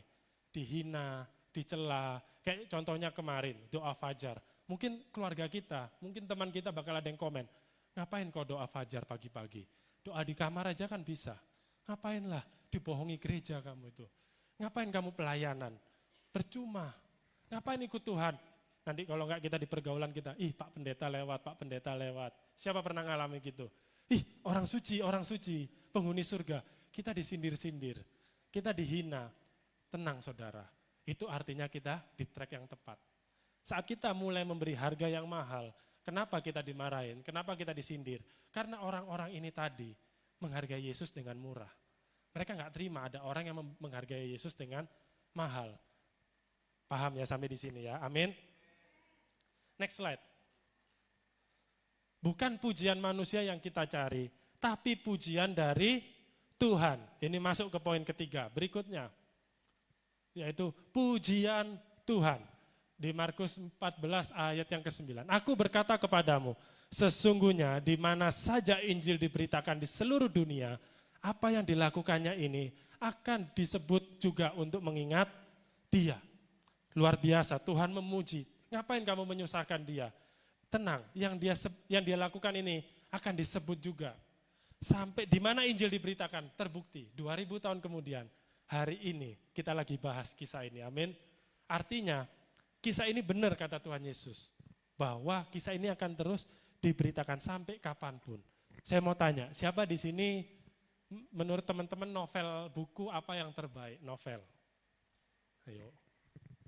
Dihina, dicela, kayak contohnya kemarin, doa fajar. Mungkin keluarga kita, mungkin teman kita bakal ada yang komen, ngapain kau doa fajar pagi-pagi? Doa di kamar aja kan bisa. Ngapainlah dibohongi gereja kamu itu. Ngapain kamu pelayanan? Percuma. Ngapain ikut Tuhan? Nanti kalau enggak kita di pergaulan kita, Pak Pendeta lewat, Pak Pendeta lewat. Siapa pernah ngalami gitu? Orang suci, penghuni surga. Kita disindir-sindir, kita dihina. Tenang saudara, itu artinya kita di track yang tepat. Saat kita mulai memberi harga yang mahal, kenapa kita dimarahin, kenapa kita disindir? Karena orang-orang ini tadi menghargai Yesus dengan murah. Mereka enggak terima ada orang yang menghargai Yesus dengan mahal. Paham ya sampai di sini ya, amin. Next slide. Bukan pujian manusia yang kita cari, tapi pujian dari Tuhan. Ini masuk ke poin ketiga, berikutnya. Yaitu pujian Tuhan. Di Markus 14 ayat yang ke-9. Aku berkata kepadamu, sesungguhnya di mana saja Injil diberitakan di seluruh dunia, apa yang dilakukannya ini akan disebut juga untuk mengingat dia. Luar biasa, Tuhan memuji. Ngapain kamu menyusahkan dia? Tenang, yang dia lakukan ini akan disebut juga. Sampai di mana Injil diberitakan, terbukti 2000 tahun kemudian, hari ini kita lagi bahas kisah ini, amin. Artinya kisah ini benar kata Tuhan Yesus, bahwa kisah ini akan terus diberitakan sampai kapanpun. Saya mau tanya, siapa di sini menurut teman-teman novel buku apa yang terbaik? Novel. Ayo,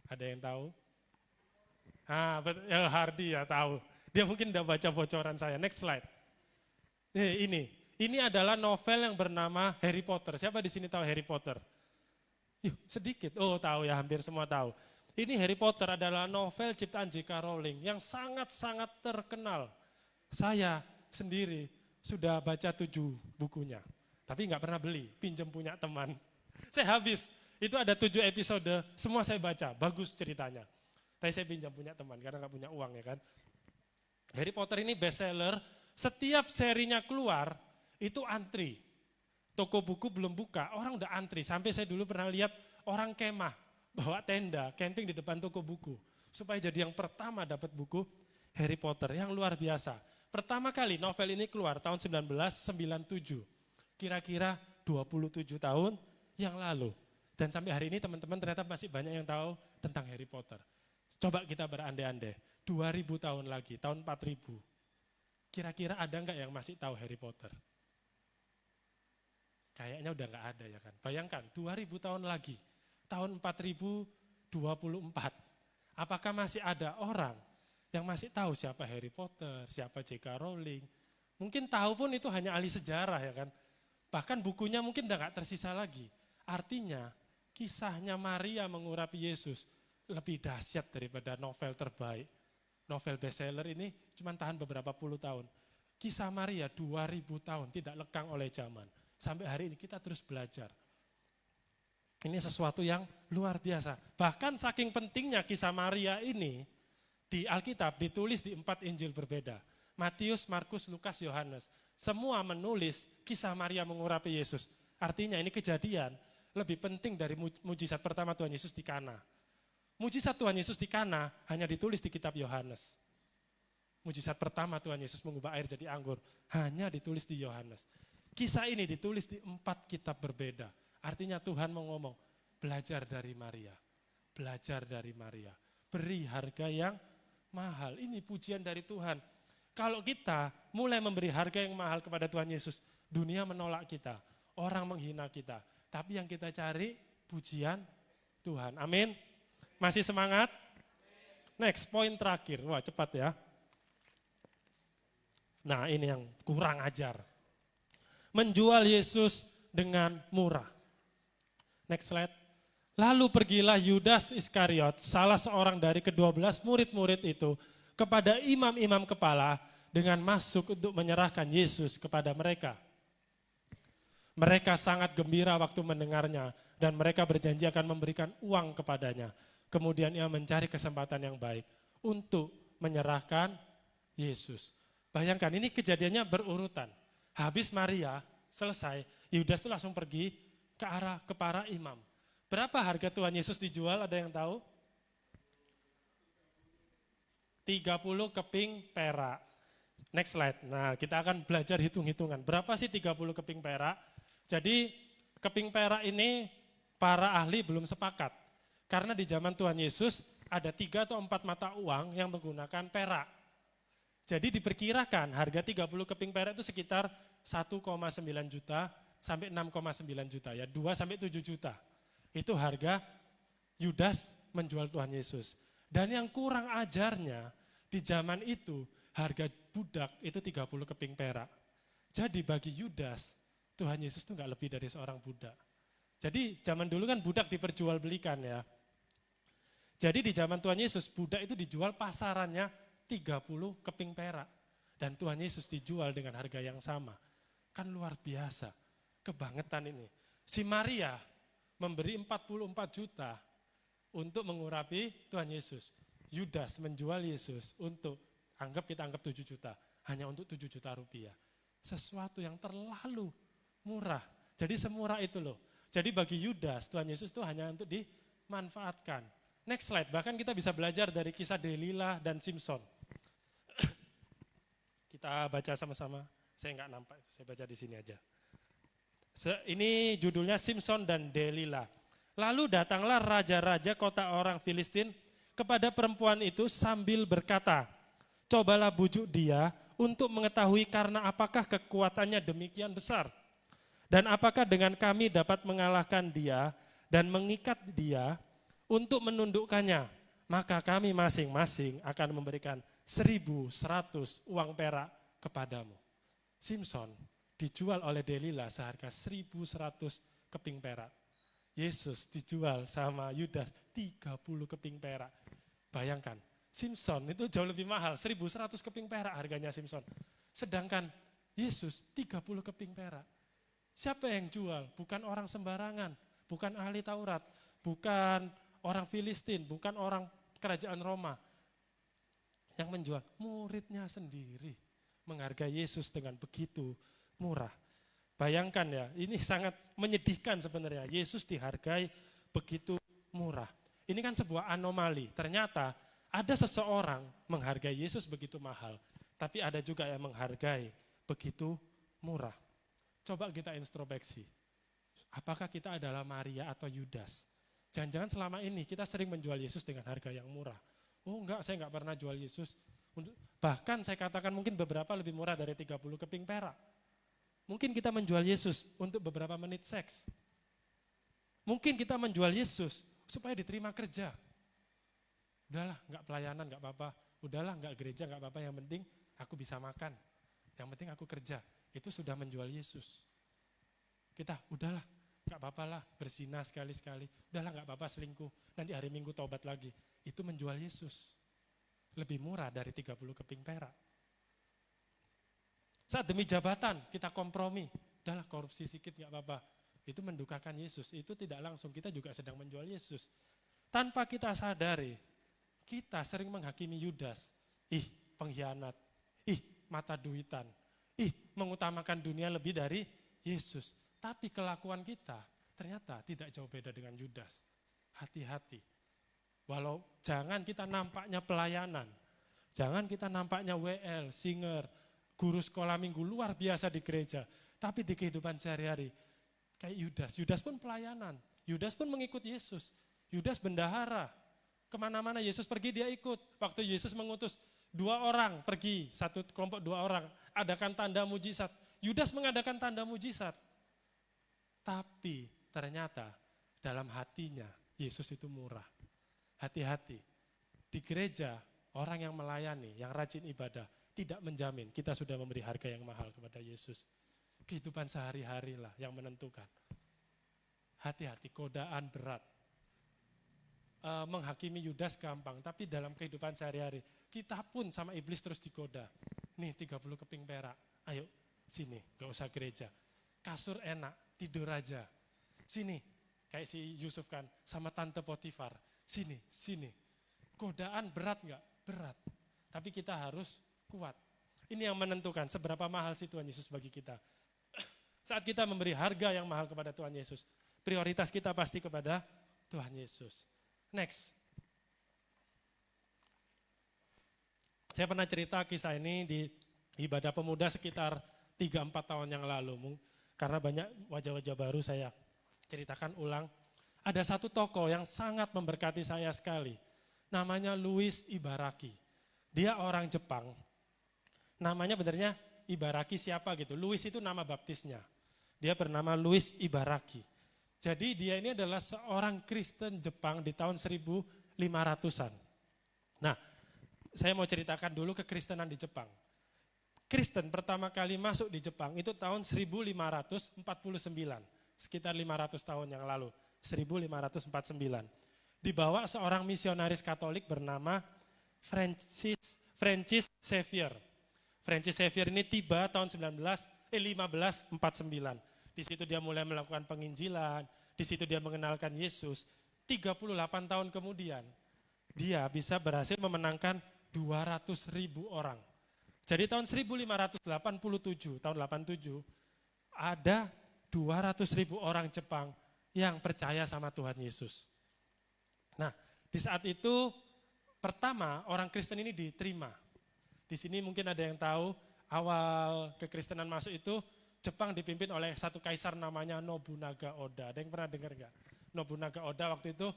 ada yang tahu? Hardy ya tahu. Dia mungkin udah baca bocoran saya. Next slide. Ini adalah novel yang bernama Harry Potter. Siapa di sini tahu Harry Potter? Sedikit. Oh tahu ya, hampir semua tahu. Ini Harry Potter adalah novel ciptaan J.K. Rowling yang sangat-sangat terkenal. Saya sendiri sudah baca 7 bukunya. Tapi nggak pernah beli, pinjam punya teman. Saya habis, itu ada 7 episode, semua saya baca, bagus ceritanya. Tapi saya pinjam punya teman karena nggak punya uang ya kan. Harry Potter ini bestseller, setiap serinya keluar itu antri. Toko buku belum buka, orang udah antri. Sampai saya dulu pernah lihat orang kemah, bawa tenda, camping di depan toko buku. Supaya jadi yang pertama dapat buku Harry Potter, yang luar biasa. Pertama kali novel ini keluar tahun 1997. Kira-kira 27 tahun yang lalu. Dan sampai hari ini teman-teman ternyata masih banyak yang tahu tentang Harry Potter. Coba kita berandai-andai, 2000 tahun lagi, tahun 4000. Kira-kira ada enggak yang masih tahu Harry Potter? Kayaknya udah enggak ada ya kan. Bayangkan 2000 tahun lagi, tahun 4024. Apakah masih ada orang yang masih tahu siapa Harry Potter, siapa J.K. Rowling? Mungkin tahu pun itu hanya ahli sejarah ya kan. Bahkan bukunya mungkin udah enggak tersisa lagi. Artinya kisahnya Maria mengurapi Yesus lebih dahsyat daripada novel terbaik. Novel bestseller ini cuma tahan beberapa puluh tahun. Kisah Maria 2000 tahun tidak lekang oleh zaman. Sampai hari ini kita terus belajar. Ini sesuatu yang luar biasa. Bahkan saking pentingnya kisah Maria ini di Alkitab ditulis di 4 Injil berbeda. Matius, Markus, Lukas, Yohanes. Semua menulis kisah Maria mengurapi Yesus. Artinya ini kejadian lebih penting dari mujizat pertama Tuhan Yesus di Kana. Mujizat Tuhan Yesus di Kana hanya ditulis di kitab Yohanes. Mujizat pertama Tuhan Yesus mengubah air jadi anggur hanya ditulis di Yohanes. Kisah ini ditulis di 4 kitab berbeda. Artinya Tuhan mau ngomong, belajar dari Maria. Belajar dari Maria. Beri harga yang mahal. Ini pujian dari Tuhan. Kalau kita mulai memberi harga yang mahal kepada Tuhan Yesus, dunia menolak kita. Orang menghina kita. Tapi yang kita cari pujian Tuhan. Amin. Masih semangat? Next, poin terakhir. Wah cepat ya. Nah ini yang kurang ajar. Menjual Yesus dengan murah. Next slide. Lalu pergilah Yudas Iskariot, salah seorang dari ke-12 murid-murid itu, kepada imam-imam kepala dengan masuk untuk menyerahkan Yesus kepada mereka. Mereka sangat gembira waktu mendengarnya dan mereka berjanji akan memberikan uang kepadanya. Kemudian ia mencari kesempatan yang baik untuk menyerahkan Yesus. Bayangkan ini kejadiannya berurutan. Habis Maria selesai, Yudas itu langsung pergi ke para imam. Berapa harga Tuhan Yesus dijual, ada yang tahu? 30 keping perak. Next slide. Nah, kita akan belajar hitung-hitungan. Berapa sih 30 keping perak? Jadi keping perak ini para ahli belum sepakat. Karena di zaman Tuhan Yesus ada 3 atau 4 mata uang yang menggunakan perak. Jadi diperkirakan harga 30 keping perak itu sekitar 1,9 juta sampai 6,9 juta ya, 2 sampai 7 juta. Itu harga Yudas menjual Tuhan Yesus. Dan yang kurang ajarnya di zaman itu harga budak itu 30 keping perak. Jadi bagi Yudas Tuhan Yesus itu enggak lebih dari seorang budak. Jadi zaman dulu kan budak diperjualbelikan ya. Jadi di zaman Tuhan Yesus budak itu dijual pasarannya 30 keping perak. Dan Tuhan Yesus dijual dengan harga yang sama. Kan luar biasa, kebangetan ini. Si Maria memberi 44 juta untuk mengurapi Tuhan Yesus. Yudas menjual Yesus untuk, kita anggap 7 juta, hanya untuk 7 juta rupiah. Sesuatu yang terlalu murah. Jadi semurah itu loh. Jadi bagi Yudas Tuhan Yesus itu hanya untuk dimanfaatkan. Next slide, bahkan kita bisa belajar dari kisah Delilah dan Simson. Kita baca sama-sama, saya nggak nampak, saya baca di sini aja. Ini judulnya Simson dan Delilah. Lalu datanglah raja-raja kota orang Filistin kepada perempuan itu sambil berkata, cobalah bujuk dia untuk mengetahui karena apakah kekuatannya demikian besar. Dan apakah dengan kami dapat mengalahkan dia dan mengikat dia untuk menundukkannya. Maka kami masing-masing akan memberikan 1.100 uang perak kepadamu. Simson dijual oleh Delilah seharga 1.100 keping perak. Yesus dijual sama Yudas 30 keping perak. Bayangkan, Simson itu jauh lebih mahal, 1.100 keping perak harganya Simson. Sedangkan Yesus 30 keping perak. Siapa yang jual? Bukan orang sembarangan, bukan ahli Taurat, bukan orang Filistin, bukan orang kerajaan Roma. Yang menjual muridnya sendiri menghargai Yesus dengan begitu murah. Bayangkan ya, ini sangat menyedihkan sebenarnya. Yesus dihargai begitu murah. Ini kan sebuah anomali. Ternyata ada seseorang menghargai Yesus begitu mahal, tapi ada juga yang menghargai begitu murah. Coba kita introspeksi. Apakah kita adalah Maria atau Yudas? Jangan-jangan selama ini kita sering menjual Yesus dengan harga yang murah. Oh enggak, saya enggak pernah jual Yesus. Bahkan saya katakan mungkin beberapa lebih murah dari 30 keping perak. Mungkin kita menjual Yesus untuk beberapa menit seks. Mungkin kita menjual Yesus supaya diterima kerja. Udahlah, enggak pelayanan, enggak apa-apa. Udahlah, enggak gereja, enggak apa-apa. Yang penting aku bisa makan. Yang penting aku kerja. Itu sudah menjual Yesus. Kita, udahlah, enggak apa-apa lah, berzina sekali-sekali. Udahlah, enggak apa-apa selingkuh. Nanti hari Minggu taubat lagi. Itu menjual Yesus. Lebih murah dari 30 keping perak. Saat demi jabatan, kita kompromi. Udahlah, korupsi sedikit enggak apa-apa. Itu mendukakan Yesus. Itu tidak langsung, kita juga sedang menjual Yesus. Tanpa kita sadari, kita sering menghakimi Yudas. Ih, pengkhianat. Ih, mata duitan. Ih, mengutamakan dunia lebih dari Yesus. Tapi kelakuan kita ternyata tidak jauh beda dengan Yudas. Hati-hati. Walau jangan kita nampaknya pelayanan. Jangan kita nampaknya WL, singer, guru sekolah minggu luar biasa di gereja. Tapi di kehidupan sehari-hari kayak Yudas. Yudas pun pelayanan. Yudas pun mengikut Yesus. Yudas bendahara. Kemana-mana Yesus pergi dia ikut. Waktu Yesus mengutus 2 orang pergi, satu kelompok 2 orang, adakan tanda mujizat. Yudas mengadakan tanda mujizat. Tapi ternyata dalam hatinya Yesus itu murah. Hati-hati. Di gereja orang yang melayani, yang rajin ibadah, tidak menjamin kita sudah memberi harga yang mahal kepada Yesus. Kehidupan sehari-hari lah yang menentukan. Hati-hati, godaan berat. Menghakimi Yudas gampang, tapi dalam kehidupan sehari-hari kita pun sama iblis terus digoda. Nih 30 keping perak, ayo sini, gak usah gereja. Kasur enak, tidur aja. Sini, kayak si Yusuf kan, sama tante Potifar. Sini. Godaan berat gak? Berat. Tapi kita harus kuat. Ini yang menentukan seberapa mahal sih Tuhan Yesus bagi kita. Saat kita memberi harga yang mahal kepada Tuhan Yesus, prioritas kita pasti kepada Tuhan Yesus. Next. Saya pernah cerita kisah ini di ibadah pemuda sekitar 3-4 tahun yang lalu. Karena banyak wajah-wajah baru saya ceritakan ulang. Ada satu tokoh yang sangat memberkati saya sekali. Namanya Louis Ibaraki. Dia orang Jepang. Namanya benernya Ibaraki siapa gitu. Louis itu nama baptisnya. Dia bernama Louis Ibaraki. Jadi dia ini adalah seorang Kristen Jepang di tahun 1500-an. Nah, saya mau ceritakan dulu kekristenan di Jepang. Kristen pertama kali masuk di Jepang itu tahun 1549, sekitar 500 tahun yang lalu, 1549. Dibawa seorang misionaris Katolik bernama Francis Xavier. Francis Xavier ini tiba tahun 1549. Di situ dia mulai melakukan penginjilan, di situ dia mengenalkan Yesus. 38 tahun kemudian, dia bisa berhasil memenangkan 200.000 orang. Jadi tahun 1587, tahun 87, ada 200.000 orang Jepang yang percaya sama Tuhan Yesus. Nah, Di saat itu pertama orang Kristen ini diterima. Di sini mungkin ada yang tahu awal kekristenan masuk itu Jepang dipimpin oleh satu kaisar namanya Nobunaga Oda. Ada yang pernah dengar enggak? Nobunaga Oda waktu itu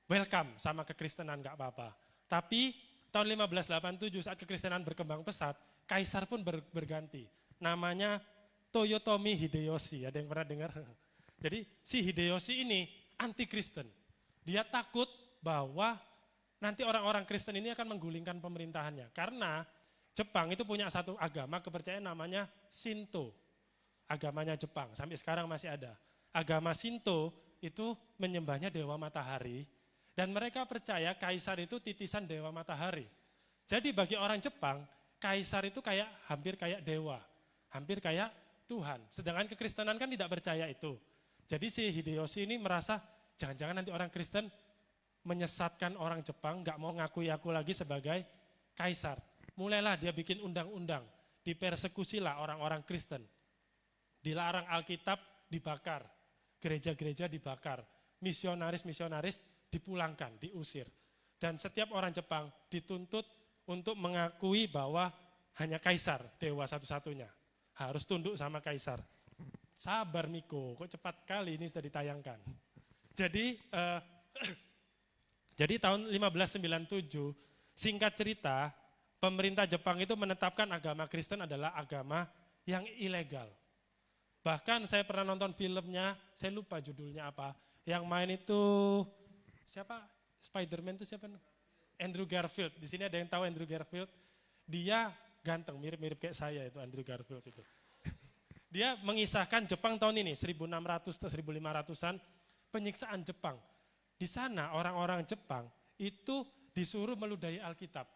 welcome sama kekristenan, enggak apa-apa. Tapi tahun 1587 saat kekristenan berkembang pesat, kaisar pun berganti. Namanya Toyotomi Hideyoshi. Ada yang pernah dengar? Jadi si Hideyoshi ini anti-Kristen. Dia takut bahwa nanti orang-orang Kristen ini akan menggulingkan pemerintahannya. Karena Jepang itu punya satu agama kepercayaan namanya Shinto. Agamanya Jepang, sampai sekarang masih ada. Agama Shinto itu menyembahnya dewa matahari. Dan mereka percaya kaisar itu titisan dewa matahari. Jadi bagi orang Jepang, kaisar itu hampir kayak dewa. Hampir kayak Tuhan. Sedangkan kekristenan kan tidak percaya itu. Jadi si Hideyoshi ini merasa jangan-jangan nanti orang Kristen menyesatkan orang Jepang, gak mau ngakui aku lagi sebagai kaisar. Mulailah dia bikin undang-undang, dipersekusilah orang-orang Kristen. Dilarang Alkitab dibakar, gereja-gereja dibakar, misionaris-misionaris dipulangkan, diusir. Dan setiap orang Jepang dituntut untuk mengakui bahwa hanya kaisar, dewa satu-satunya. Harus tunduk sama kaisar. Sabar Miko, kok cepat kali ini sudah ditayangkan. Jadi tahun 1597, singkat cerita, pemerintah Jepang itu menetapkan agama Kristen adalah agama yang ilegal. Bahkan saya pernah nonton filmnya, saya lupa judulnya apa. Yang main itu, siapa? Spider-Man itu siapa? Andrew Garfield. Di sini ada yang tahu Andrew Garfield? Dia ganteng, mirip-mirip kayak saya itu Andrew Garfield itu. Dia mengisahkan Jepang tahun ini, 1600 atau 1500-an, penyiksaan Jepang. Di sana orang-orang Jepang itu disuruh meludahi Alkitab.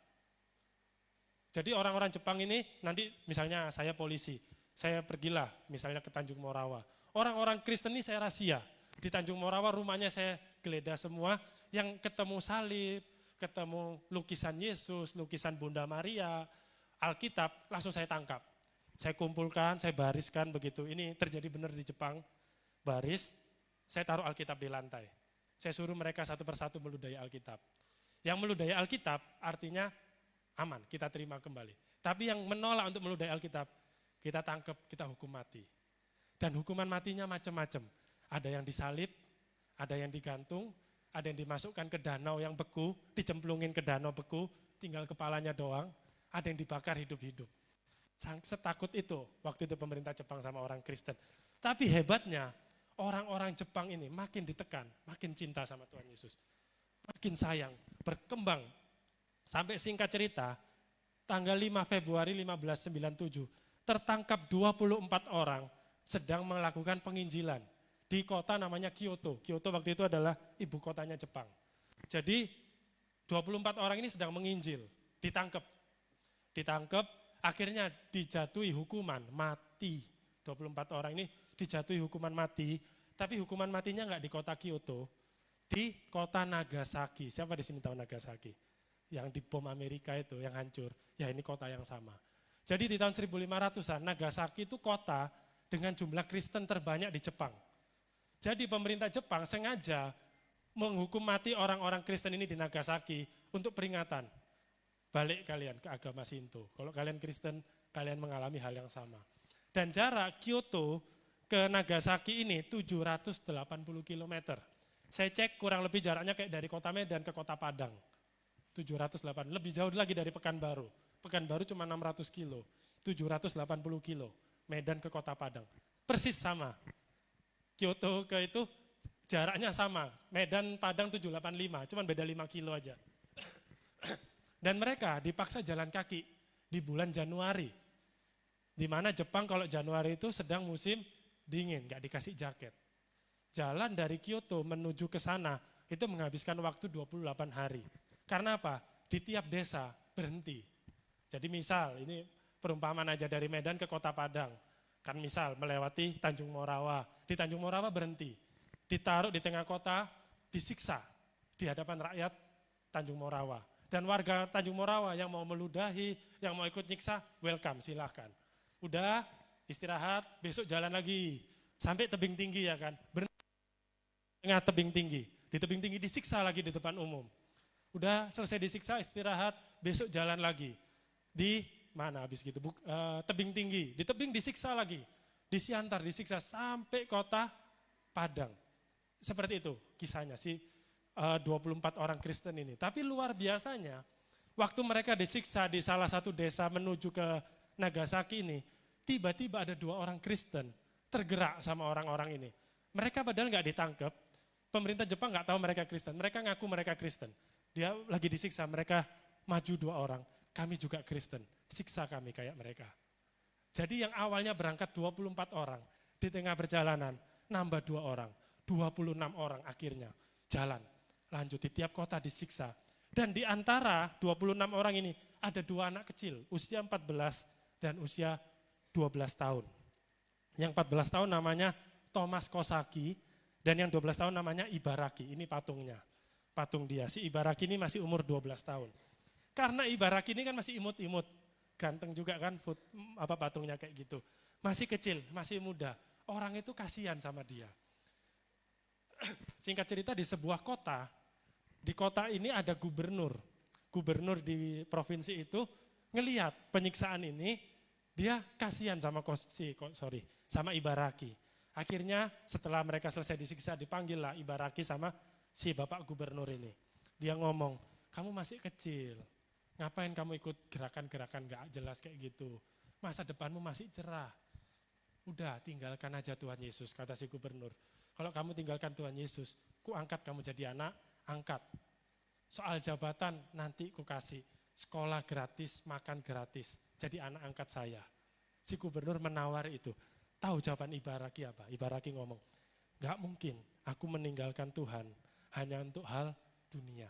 Jadi orang-orang Jepang ini nanti misalnya saya polisi, saya pergilah misalnya ke Tanjung Morawa. Orang-orang Kristen ini saya rahasia. Di Tanjung Morawa rumahnya saya geledah semua, yang ketemu salib, ketemu lukisan Yesus, lukisan Bunda Maria, Alkitab, langsung saya tangkap. Saya kumpulkan, saya bariskan begitu. Ini terjadi benar di Jepang, baris, saya taruh Alkitab di lantai. Saya suruh mereka satu persatu meludahi Alkitab. Yang meludahi Alkitab artinya aman, kita terima kembali. Tapi yang menolak untuk meludahi Alkitab, kita tangkap, kita hukum mati. Dan hukuman matinya macam-macam. Ada yang disalib, ada yang digantung, ada yang dimasukkan ke danau yang beku, dicemplungin ke danau beku, tinggal kepalanya doang, ada yang dibakar hidup-hidup. Setakut itu waktu itu pemerintah Jepang sama orang Kristen. Tapi hebatnya, orang-orang Jepang ini makin ditekan, makin cinta sama Tuhan Yesus. Makin sayang, berkembang. Sampai singkat cerita, tanggal 5 Februari 1597, tertangkap 24 orang sedang melakukan penginjilan di kota namanya Kyoto. Kyoto waktu itu adalah ibu kotanya Jepang. Jadi 24 orang ini sedang menginjil, ditangkap. Akhirnya dijatuhi hukuman mati. 24 orang ini dijatuhi hukuman mati, tapi hukuman matinya enggak di kota Kyoto, di kota Nagasaki. Siapa di sini tahu Nagasaki? Yang dibom Amerika itu, yang hancur. Ya ini kota yang sama. Jadi di tahun 1500-an, Nagasaki itu kota dengan jumlah Kristen terbanyak di Jepang. Jadi pemerintah Jepang sengaja menghukum mati orang-orang Kristen ini di Nagasaki untuk peringatan. Balik kalian ke agama Shinto. Kalau kalian Kristen, kalian mengalami hal yang sama. Dan jarak Kyoto ke Nagasaki ini 780 km. Saya cek kurang lebih jaraknya kayak dari kota Medan ke kota Padang. 708, lebih jauh lagi dari Pekanbaru. Pekanbaru cuma 600 kilo, 780 kilo. Medan ke kota Padang. Persis sama. Kyoto ke itu jaraknya sama. Medan Padang 785, cuma beda 5 kilo aja. Dan mereka dipaksa jalan kaki di bulan Januari. Di mana Jepang kalau Januari itu sedang musim dingin, gak dikasih jaket. Jalan dari Kyoto menuju ke sana itu menghabiskan waktu 28 hari. Karena apa? Di tiap desa berhenti. Jadi misal, ini perumpamaan aja dari Medan ke kota Padang. Kan misal melewati Tanjung Morawa. Di Tanjung Morawa berhenti. Ditaruh di tengah kota, disiksa di hadapan rakyat Tanjung Morawa. Dan warga Tanjung Morawa yang mau meludahi, yang mau ikut nyiksa, welcome, silahkan. Udah, istirahat, besok jalan lagi. Sampai tebing tinggi ya kan. Berhenti tengah tebing tinggi. Di tebing tinggi disiksa lagi di depan umum. Udah selesai disiksa, istirahat, besok jalan lagi. Di mana habis gitu, tebing tinggi, di tebing disiksa lagi. Di Siantar disiksa sampai kota Padang. Seperti itu kisahnya si 24 orang Kristen ini. Tapi luar biasanya, waktu mereka disiksa di salah satu desa menuju ke Nagasaki ini, tiba-tiba ada 2 orang Kristen tergerak sama orang-orang ini. Mereka padahal nggak ditangkap, pemerintah Jepang nggak tahu mereka Kristen, mereka ngaku mereka Kristen. Dia lagi disiksa, mereka maju 2 orang, kami juga Kristen, siksa kami kayak mereka. Jadi yang awalnya berangkat 24 orang, di tengah perjalanan nambah 2 orang, 26 orang akhirnya jalan. Lanjut di tiap kota disiksa. Dan di antara 26 orang ini ada 2 anak kecil, usia 14 dan usia 12 tahun. Yang 14 tahun namanya Thomas Kosaki, dan yang 12 tahun namanya Ibaraki, ini patungnya. Patung dia, si Ibaraki ini masih umur 12 tahun. Karena Ibaraki ini kan masih imut-imut, ganteng juga kan patungnya kayak gitu. Masih kecil, masih muda, orang itu kasihan sama dia. Singkat cerita di sebuah kota, di kota ini ada gubernur. Gubernur di provinsi itu ngelihat penyiksaan ini, dia kasihan sama sama Ibaraki. Akhirnya setelah mereka selesai disiksa, dipanggillah Ibaraki sama si bapak gubernur ini. Dia ngomong, kamu masih kecil, ngapain kamu ikut gerakan-gerakan gak jelas kayak gitu. Masa depanmu masih cerah. Udah tinggalkan aja Tuhan Yesus, kata si gubernur. Kalau kamu tinggalkan Tuhan Yesus, ku angkat kamu jadi anak, angkat. Soal jabatan nanti ku kasih, sekolah gratis, makan gratis, jadi anak angkat saya. Si gubernur menawar itu. Tahu jawaban Ibaraki apa? Ibaraki ngomong, gak mungkin aku meninggalkan Tuhan hanya untuk hal dunia.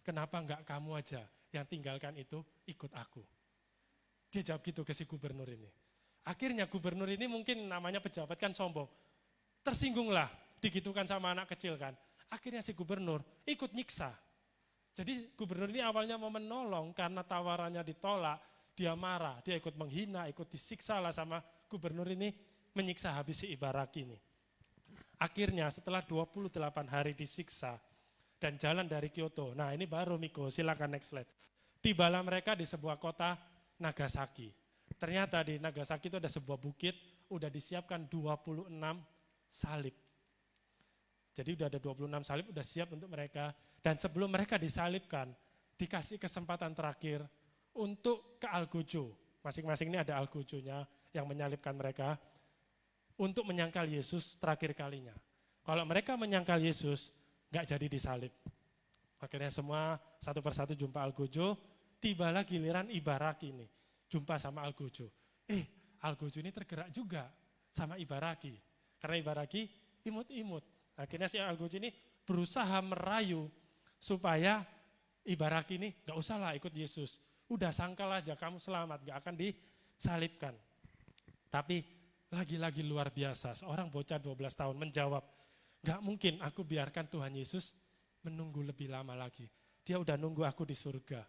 Kenapa gak kamu aja yang tinggalkan itu ikut aku? Dia jawab gitu ke si gubernur ini. Akhirnya gubernur ini mungkin namanya pejabat kan sombong. Tersinggunglah, digitukan sama anak kecil kan. Akhirnya si gubernur ikut nyiksa. Jadi gubernur ini awalnya mau menolong karena tawarannya ditolak. Dia marah, dia ikut menghina, ikut disiksa lah sama gubernur ini, menyiksa habis si Ibaraki ini. Akhirnya setelah 28 hari disiksa dan jalan dari Kyoto, nah ini baru Miko, silakan next slide. Tibalah mereka di sebuah kota Nagasaki. Ternyata di Nagasaki itu ada sebuah bukit, udah disiapkan 26 salib. Jadi udah ada 26 salib, udah siap untuk mereka. Dan sebelum mereka disalibkan, dikasih kesempatan terakhir untuk ke Algojo. Masing-masing ini ada Algojonya yang menyalibkan mereka untuk menyangkal Yesus terakhir kalinya. Kalau mereka menyangkal Yesus, gak jadi disalib. Akhirnya semua satu persatu jumpa Algojo, tibalah giliran Ibaraki ini. Jumpa sama Algojo. Algojo ini tergerak juga sama Ibaraki. Karena Ibaraki imut-imut. Akhirnya si Algojo ini berusaha merayu supaya Ibaraki ini gak usahlah ikut Yesus. Udah sangkal aja kamu selamat, gak akan disalibkan. Tapi lagi-lagi luar biasa, seorang bocah 12 tahun menjawab, gak mungkin aku biarkan Tuhan Yesus menunggu lebih lama lagi. Dia udah nunggu aku di surga.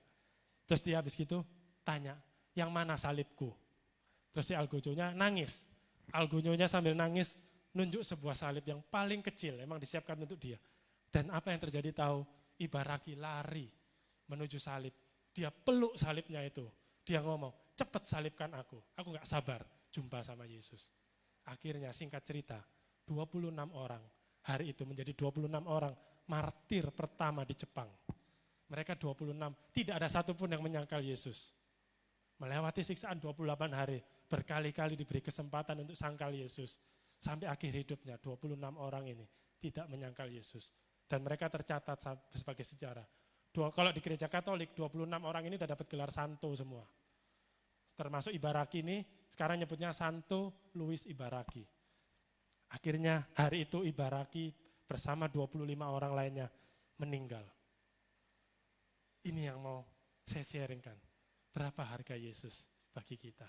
Terus dia habis gitu tanya, yang mana salibku? Terus si Algojonya nangis. Algojonya sambil nangis nunjuk sebuah salib yang paling kecil, emang disiapkan untuk dia. Dan apa yang terjadi tahu? Ibaraki lari menuju salib. Dia peluk salibnya itu. Dia ngomong, cepet salibkan aku gak sabar jumpa sama Yesus. Akhirnya singkat cerita, 26 orang, hari itu menjadi 26 orang martir pertama di Jepang. Mereka 26, tidak ada satupun yang menyangkal Yesus. Melewati siksaan 28 hari, berkali-kali diberi kesempatan untuk sangkal Yesus. Sampai akhir hidupnya 26 orang ini tidak menyangkal Yesus. Dan mereka tercatat sebagai sejarah. Kalau di gereja Katolik, 26 orang ini sudah dapat gelar santo semua. Termasuk Ibaraki ini, sekarang nyebutnya Santo Louis Ibaraki. Akhirnya hari itu Ibaraki bersama 25 orang lainnya meninggal. Ini yang mau saya sharingkan. Berapa harga Yesus bagi kita?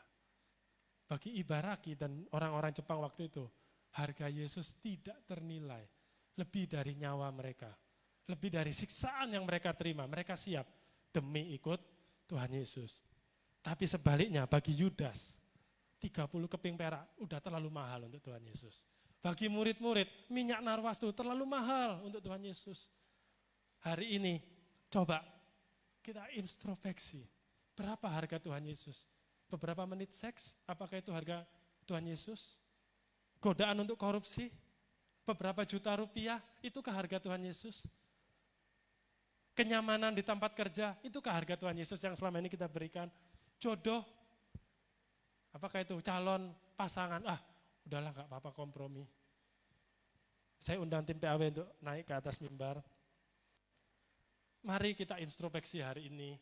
Bagi Ibaraki dan orang-orang Jepang waktu itu, harga Yesus tidak ternilai. Lebih dari nyawa mereka. Lebih dari siksaan yang mereka terima, mereka siap demi ikut Tuhan Yesus. Tapi sebaliknya bagi Yudas, 30 keping perak udah terlalu mahal untuk Tuhan Yesus. Bagi murid-murid, minyak narwastu terlalu mahal untuk Tuhan Yesus. Hari ini Coba kita introspeksi. Berapa harga Tuhan Yesus? Beberapa menit seks, apakah itu harga Tuhan Yesus? Godaan untuk korupsi, beberapa juta rupiah, itukah harga Tuhan Yesus? Kenyamanan di tempat kerja, itukah harga Tuhan Yesus yang selama ini kita berikan? Jodoh, apakah itu calon pasangan? Udahlah gak apa-apa kompromi. Saya undang tim PAW untuk naik ke atas mimbar. Mari kita introspeksi hari ini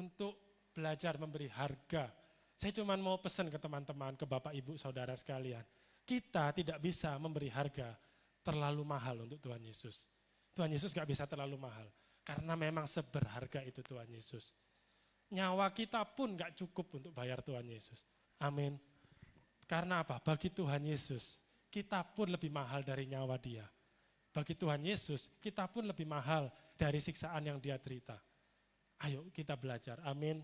untuk belajar memberi harga. Saya cuma mau pesan ke teman-teman, ke Bapak Ibu Saudara sekalian. Kita tidak bisa memberi harga terlalu mahal untuk Tuhan Yesus. Tuhan Yesus gak bisa terlalu mahal. Karena memang seberharga itu Tuhan Yesus. Nyawa kita pun gak cukup untuk bayar Tuhan Yesus. Amin. Karena apa? Bagi Tuhan Yesus, kita pun lebih mahal dari nyawa dia. Bagi Tuhan Yesus, kita pun lebih mahal dari siksaan yang dia derita. Ayo kita belajar, amin.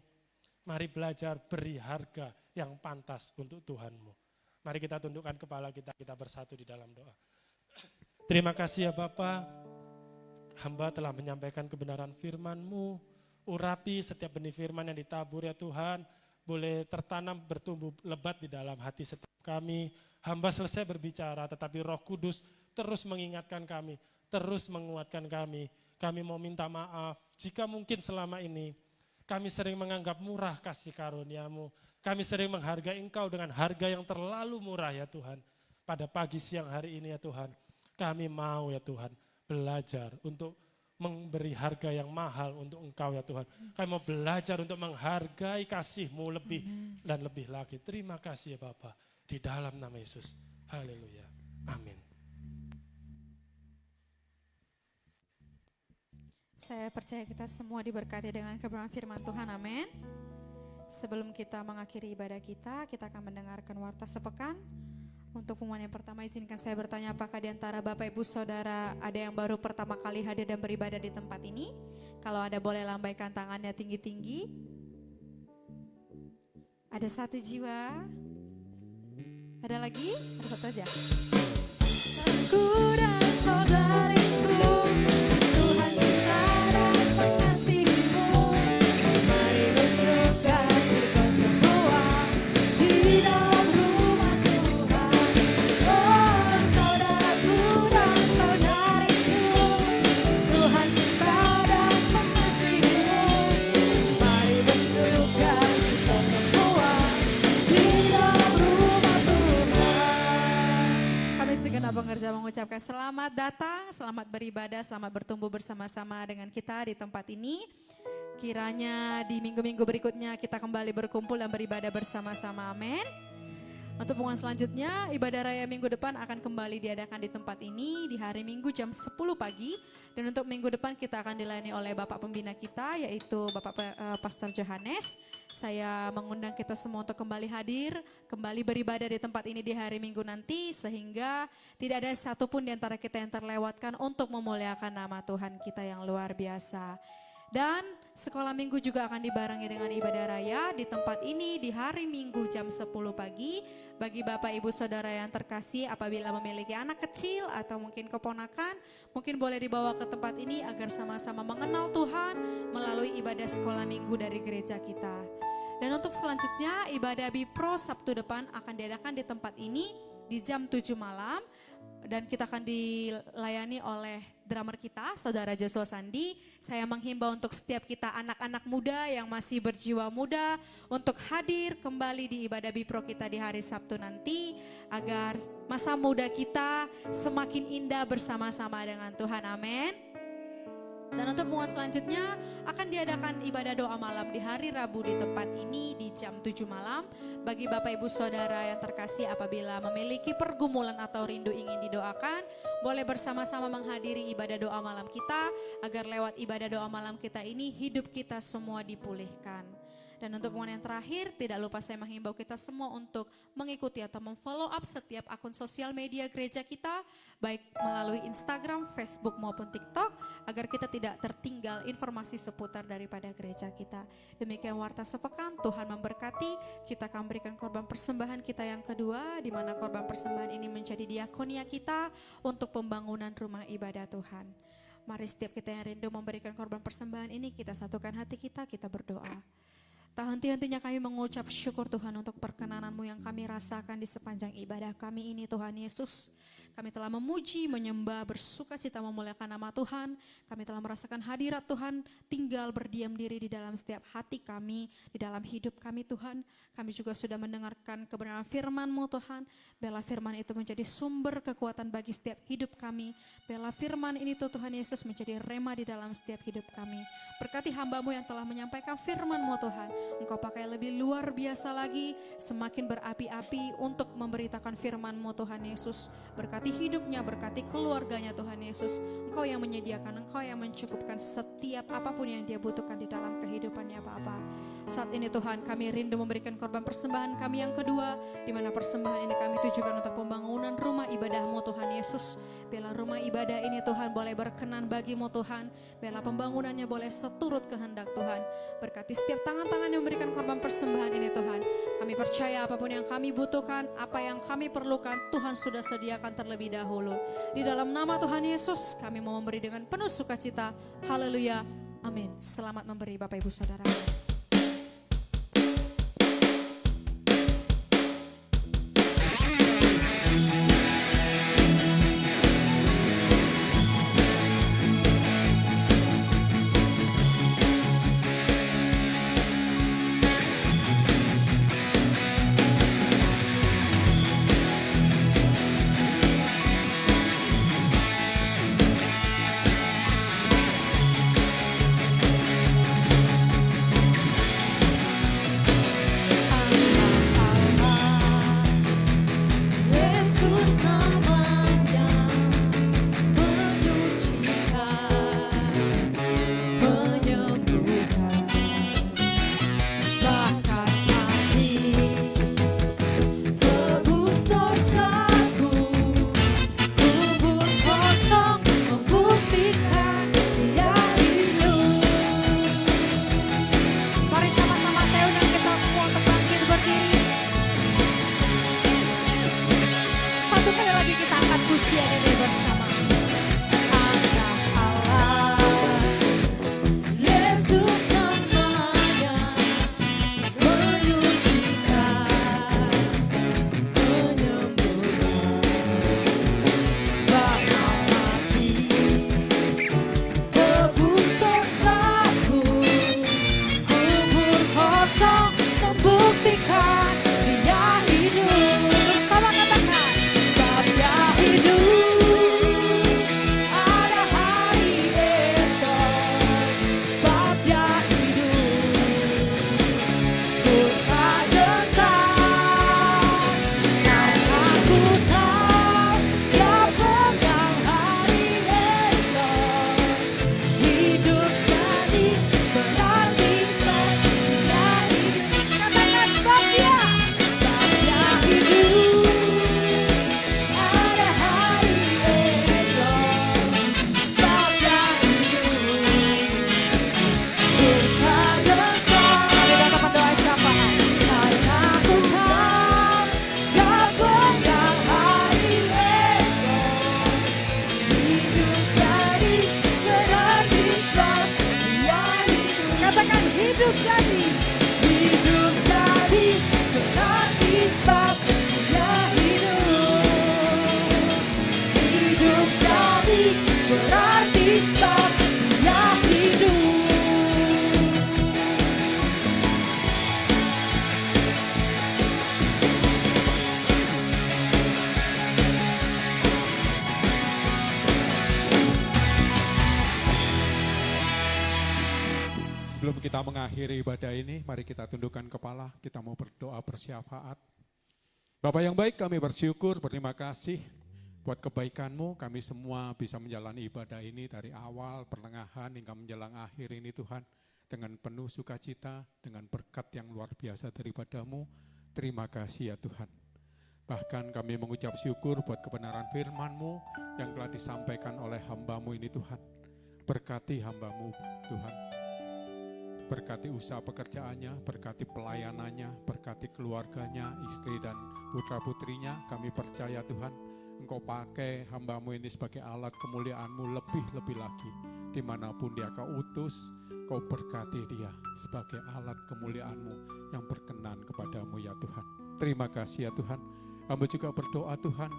Mari belajar beri harga yang pantas untuk Tuhanmu. Mari kita tundukkan kepala kita bersatu di dalam doa. Terima kasih ya Bapa, hamba telah menyampaikan kebenaran firman-Mu. Urapi setiap benih firman yang ditabur ya Tuhan, boleh tertanam bertumbuh lebat di dalam hati setiap kami. Hamba selesai berbicara, tetapi Roh Kudus terus mengingatkan kami, terus menguatkan kami. Kami mau minta maaf jika mungkin selama ini kami sering menganggap murah kasih karunia-Mu. Kami sering menghargai Engkau dengan harga yang terlalu murah ya Tuhan. Pada pagi siang hari ini ya Tuhan, kami mau ya Tuhan belajar untuk memberi harga yang mahal untuk Engkau ya Tuhan. Kami mau belajar untuk menghargai kasih-Mu lebih dan lebih lagi. Terima kasih ya Bapa. Di dalam nama Yesus. Haleluya. Amin. Saya percaya kita semua diberkati dengan kebenaran firman Tuhan, amin. Sebelum kita mengakhiri ibadah kita akan mendengarkan warta sepekan. Untuk pengumuman yang pertama, izinkan saya bertanya, apakah di antara Bapak Ibu Saudara ada yang baru pertama kali hadir dan beribadah di tempat ini? Kalau ada boleh lambaikan tangannya tinggi-tinggi. Ada satu jiwa. Ada lagi? Ada satu aja. Aku dan saudariku, Tuhan cinta dan mengasihimu. Mari bersuka cita semua di dalam rumah Tuhan. Oh saudaraku dan saudariku, Tuhan cinta dan mengasihimu. Mari bersuka cita semua di dalam rumah Tuhan. Kami segenap pengerja mengucapkan selamat datang, selamat beribadah, selamat bertumbuh bersama-sama dengan kita di tempat ini. Kiranya di minggu-minggu berikutnya kita kembali berkumpul dan beribadah bersama-sama, amin. Untuk pengumuman selanjutnya, ibadah raya minggu depan akan kembali diadakan di tempat ini di hari Minggu jam 10 pagi. Dan untuk minggu depan kita akan dilayani oleh Bapak Pembina kita, yaitu Bapak Pastor Johannes. Saya mengundang kita semua untuk kembali hadir, kembali beribadah di tempat ini di hari Minggu nanti, sehingga tidak ada satupun di antara kita yang terlewatkan untuk memuliakan nama Tuhan kita yang luar biasa. Dan sekolah minggu juga akan dibarengi dengan ibadah raya di tempat ini di hari Minggu jam 10 pagi. Bagi Bapak Ibu Saudara yang terkasih, apabila memiliki anak kecil atau mungkin keponakan, mungkin boleh dibawa ke tempat ini agar sama-sama mengenal Tuhan melalui ibadah sekolah minggu dari gereja kita. Dan untuk selanjutnya, ibadah Bipro Sabtu depan akan diadakan di tempat ini di jam 7 malam. Dan kita akan dilayani oleh drummer kita, Saudara Joshua Sandi. Saya menghimbau untuk setiap kita anak-anak muda yang masih berjiwa muda untuk hadir kembali di ibadah Bipro kita di hari Sabtu nanti, agar masa muda kita semakin indah bersama-sama dengan Tuhan, amin. Dan untuk pengumuman selanjutnya akan diadakan ibadah doa malam di hari Rabu di tempat ini di jam 7 malam. Bagi Bapak Ibu Saudara yang terkasih, apabila memiliki pergumulan atau rindu ingin didoakan, boleh bersama-sama menghadiri ibadah doa malam kita, agar lewat ibadah doa malam kita ini hidup kita semua dipulihkan. Dan untuk pengumuman yang terakhir, tidak lupa saya menghimbau kita semua untuk mengikuti atau memfollow up setiap akun sosial media gereja kita, baik melalui Instagram, Facebook maupun TikTok, agar kita tidak tertinggal informasi seputar daripada gereja kita. Demikian warta sepekan, Tuhan memberkati. Kita akan berikan korban persembahan kita yang kedua, di mana korban persembahan ini menjadi diakonia kita untuk pembangunan rumah ibadah Tuhan. Mari setiap kita yang rindu memberikan korban persembahan ini, kita satukan hati kita berdoa. Tak henti-hentinya kami mengucap syukur Tuhan untuk perkenanan-Mu yang kami rasakan di sepanjang ibadah kami ini Tuhan Yesus. Kami telah memuji, menyembah, bersuka cita memuliakan nama Tuhan. Kami telah merasakan hadirat Tuhan tinggal berdiam diri di dalam setiap hati kami, di dalam hidup kami Tuhan. Kami juga sudah mendengarkan kebenaran firman-Mu Tuhan. Biarlah firman itu menjadi sumber kekuatan bagi setiap hidup kami. Biarlah firman ini Tuhan Yesus menjadi rema di dalam setiap hidup kami. Berkati hamba-Mu yang telah menyampaikan firman-Mu Tuhan. Engkau pakai lebih luar biasa lagi, semakin berapi-api untuk memberitakan firman-Mu Tuhan Yesus. Berkati hidupnya, berkati keluarganya Tuhan Yesus. Engkau yang menyediakan, Engkau yang mencukupkan setiap apapun yang dia butuhkan di dalam kehidupannya Bapa. Saat ini Tuhan kami rindu memberikan korban persembahan kami yang kedua, di mana persembahan ini kami tujukan untuk pembangunan rumah ibadah-Mu Tuhan Yesus. Biarlah rumah ibadah ini Tuhan boleh berkenan bagi-Mu Tuhan. Biarlah pembangunannya boleh seturut kehendak Tuhan. Berkati setiap tangan-tangan yang memberikan korban persembahan ini Tuhan. Kami percaya apapun yang kami butuhkan, apa yang kami perlukan, Tuhan sudah sediakan terlebih dahulu. Di dalam nama Tuhan Yesus kami mau memberi dengan penuh sukacita. Haleluya. Amin. Selamat memberi Bapak Ibu Saudara. Sebelum kita mengakhiri ibadah ini, mari kita tundukkan kepala, kita mau berdoa bersyafaat. Bapak yang baik, kami bersyukur, berterima kasih buat kebaikan-Mu, kami semua bisa menjalani ibadah ini dari awal, pertengahan, hingga menjelang akhir ini Tuhan, dengan penuh sukacita, dengan berkat yang luar biasa daripada-Mu. Terima kasih ya Tuhan. Bahkan kami mengucap syukur buat kebenaran firman-Mu yang telah disampaikan oleh hamba-Mu ini Tuhan. Berkati hamba-Mu Tuhan. Berkati usaha pekerjaannya, berkati pelayanannya, berkati keluarganya, istri dan putra-putrinya. Kami percaya Tuhan, Engkau pakai hamba-Mu ini sebagai alat kemuliaan-Mu lebih-lebih lagi. Dimanapun dia Kau utus, Kau berkati dia sebagai alat kemuliaan-Mu yang berkenan kepadamu ya Tuhan. Terima kasih ya Tuhan. Hamba juga berdoa Tuhan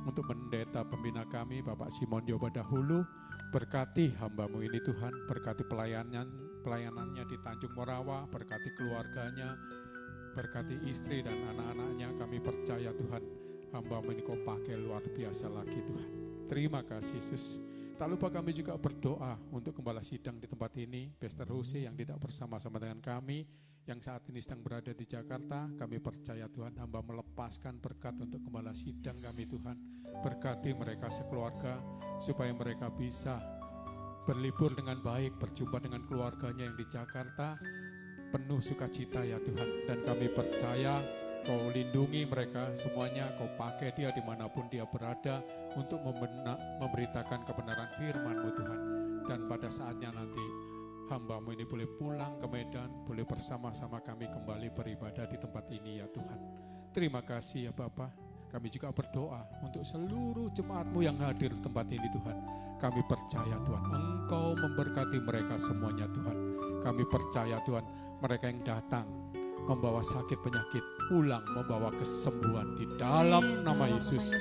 untuk pendeta pembina kami Bapak Simon Yoba dahulu. Berkati hamba-Mu ini Tuhan, berkati pelayanannya di Tanjung Morawa, berkati keluarganya, berkati istri dan anak-anaknya. Kami percaya Tuhan, hamba-Mu ini Kau pakai luar biasa lagi Tuhan. Terima kasih Yesus. Tak lupa kami juga berdoa untuk gembala sidang di tempat ini, Pastor Jose yang tidak bersama-sama dengan kami, yang saat ini sedang berada di Jakarta. Kami percaya Tuhan, hamba melepaskan berkat untuk gembala sidang kami Tuhan. Berkati mereka sekeluarga, supaya mereka bisa berlibur dengan baik, berjumpa dengan keluarganya yang di Jakarta, penuh sukacita ya Tuhan. Dan kami percaya Kau lindungi mereka semuanya, Kau pakai dia dimanapun dia berada untuk memberitakan kebenaran firman-Mu Tuhan. Dan pada saatnya nanti hamba-Mu ini boleh pulang ke Medan, boleh bersama-sama kami kembali beribadah di tempat ini ya Tuhan. Terima kasih ya Bapa. Kami juga berdoa untuk seluruh jemaat-Mu yang hadir di tempat ini Tuhan. Kami percaya Tuhan, Engkau memberkati mereka semuanya Tuhan. Kami percaya Tuhan, mereka yang datang membawa sakit penyakit, pulang membawa kesembuhan di dalam nama Yesus.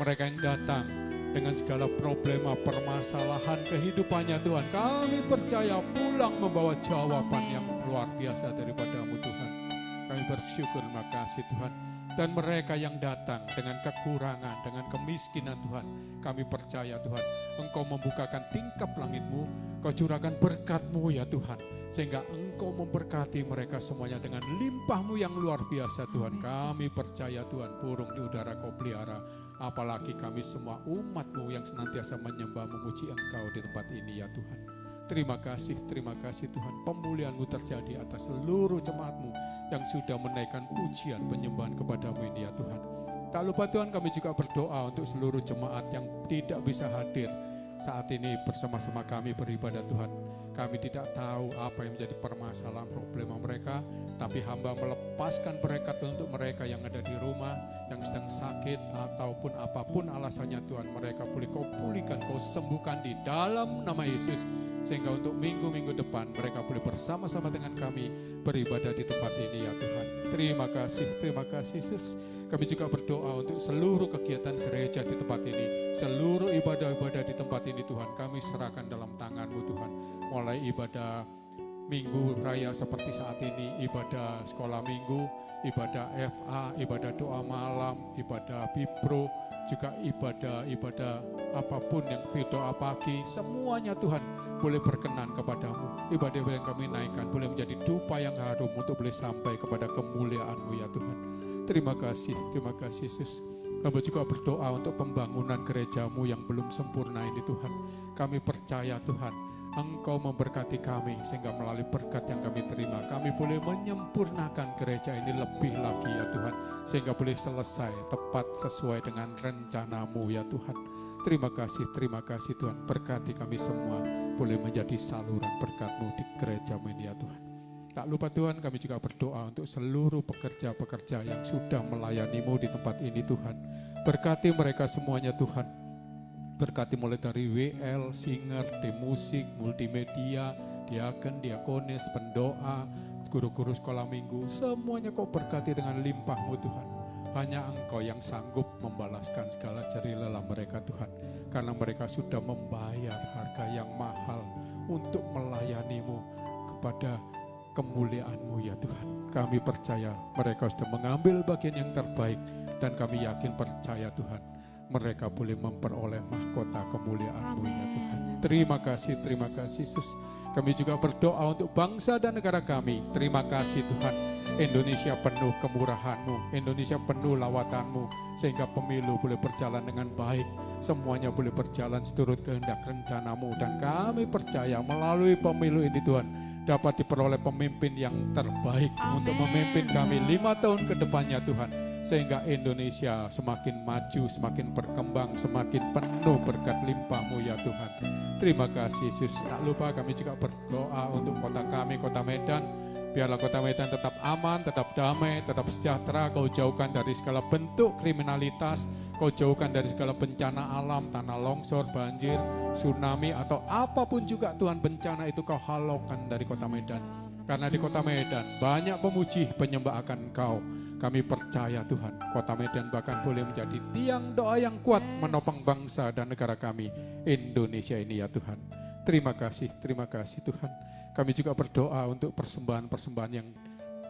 Mereka yang datang dengan segala problema, permasalahan kehidupannya Tuhan, kami percaya pulang membawa jawaban yang luar biasa daripada-Mu Tuhan. Kami bersyukur, terima kasih Tuhan. Dan mereka yang datang dengan kekurangan, dengan kemiskinan Tuhan, kami percaya Tuhan, Engkau membukakan tingkap langit-Mu, Kau curahkan berkat-Mu ya Tuhan, sehingga Engkau memberkati mereka semuanya dengan limpah-Mu yang luar biasa Tuhan. Kami percaya Tuhan, burung di udara Kau pelihara, apalagi kami semua umat-Mu yang senantiasa menyembah memuji Engkau di tempat ini ya Tuhan. Terima kasih Tuhan, pemulihan-Mu terjadi atas seluruh jemaat-Mu yang sudah menaikkan pujian penyembahan kepada-Mu ini ya Tuhan. Tak lupa Tuhan, kami juga berdoa untuk seluruh jemaat yang tidak bisa hadir saat ini bersama-sama kami beribadah Tuhan. Kami tidak tahu apa yang menjadi permasalahan problema mereka, tapi hamba melepaskan berkat untuk mereka yang ada di rumah, yang sedang sakit ataupun apapun alasannya Tuhan, mereka boleh Kau pulihkan, Kau sembuhkan di dalam nama Yesus, sehingga untuk minggu-minggu depan mereka boleh bersama-sama dengan kami beribadah di tempat ini ya Tuhan. Terima kasih Yesus. Kami juga berdoa untuk seluruh kegiatan gereja di tempat ini, seluruh ibadah-ibadah di tempat ini Tuhan, kami serahkan dalam tangan-Mu Tuhan. Mulai ibadah minggu raya seperti saat ini, ibadah sekolah minggu, ibadah FA, ibadah doa malam, ibadah Bipro, juga ibadah apapun yang doa pagi, semuanya Tuhan boleh berkenan kepada-Mu. Ibadah yang kami naikkan boleh menjadi dupa yang harum untuk boleh sampai kepada kemuliaan-Mu ya Tuhan. Terima kasih Yesus. Hamba juga berdoa untuk pembangunan gereja-Mu yang belum sempurna ini Tuhan. Kami percaya Tuhan, Engkau memberkati kami sehingga melalui berkat yang kami terima, kami boleh menyempurnakan gereja ini lebih lagi ya Tuhan, sehingga boleh selesai tepat sesuai dengan rencana-Mu ya Tuhan. Terima kasih Tuhan, berkati kami semua boleh menjadi saluran berkat-Mu di gereja-Mu ini ya Tuhan. Tak lupa Tuhan, kami juga berdoa untuk seluruh pekerja-pekerja yang sudah melayani-Mu di tempat ini Tuhan. Berkati mereka semuanya Tuhan. Berkati mulai dari WL, singer, di musik, multimedia, diaken, diakonis, pendoa, guru-guru sekolah minggu. Semuanya Kau berkati dengan limpah-Mu Tuhan. Hanya Engkau yang sanggup membalaskan segala jerih lelah mereka Tuhan. Karena mereka sudah membayar harga yang mahal untuk melayani-Mu kepada kemuliaan-Mu ya Tuhan. Kami percaya mereka sudah mengambil bagian yang terbaik, dan kami yakin percaya Tuhan, mereka boleh memperoleh mahkota kemuliaan-Mu ya Tuhan. Terima kasih Yesus. Kami juga berdoa untuk bangsa dan negara kami. Terima kasih Tuhan, Indonesia penuh kemurahan-Mu, Indonesia penuh lawatan-Mu, sehingga pemilu boleh berjalan dengan baik, semuanya boleh berjalan seturut kehendak rencana-Mu, dan kami percaya melalui pemilu ini Tuhan, dapat diperoleh pemimpin yang terbaik untuk memimpin kami 5 tahun ke depannya Tuhan, sehingga Indonesia semakin maju, semakin berkembang, semakin penuh berkat limpah-Mu ya Tuhan. Terima kasih Yesus. Tak lupa kami juga berdoa untuk kota kami, kota Medan. Biarlah kota Medan tetap aman, tetap damai, tetap sejahtera. Kau jauhkan dari segala bentuk kriminalitas, Kau jauhkan dari segala bencana alam, tanah longsor, banjir, tsunami, atau apapun juga Tuhan bencana itu Kau halaukan dari kota Medan. Karena di kota Medan banyak pemuji penyembah akan Engkau. Kami percaya Tuhan, kota Medan bahkan boleh menjadi tiang doa yang kuat menopang bangsa dan negara kami, Indonesia ini ya Tuhan. Terima kasih Tuhan. Kami juga berdoa untuk persembahan-persembahan yang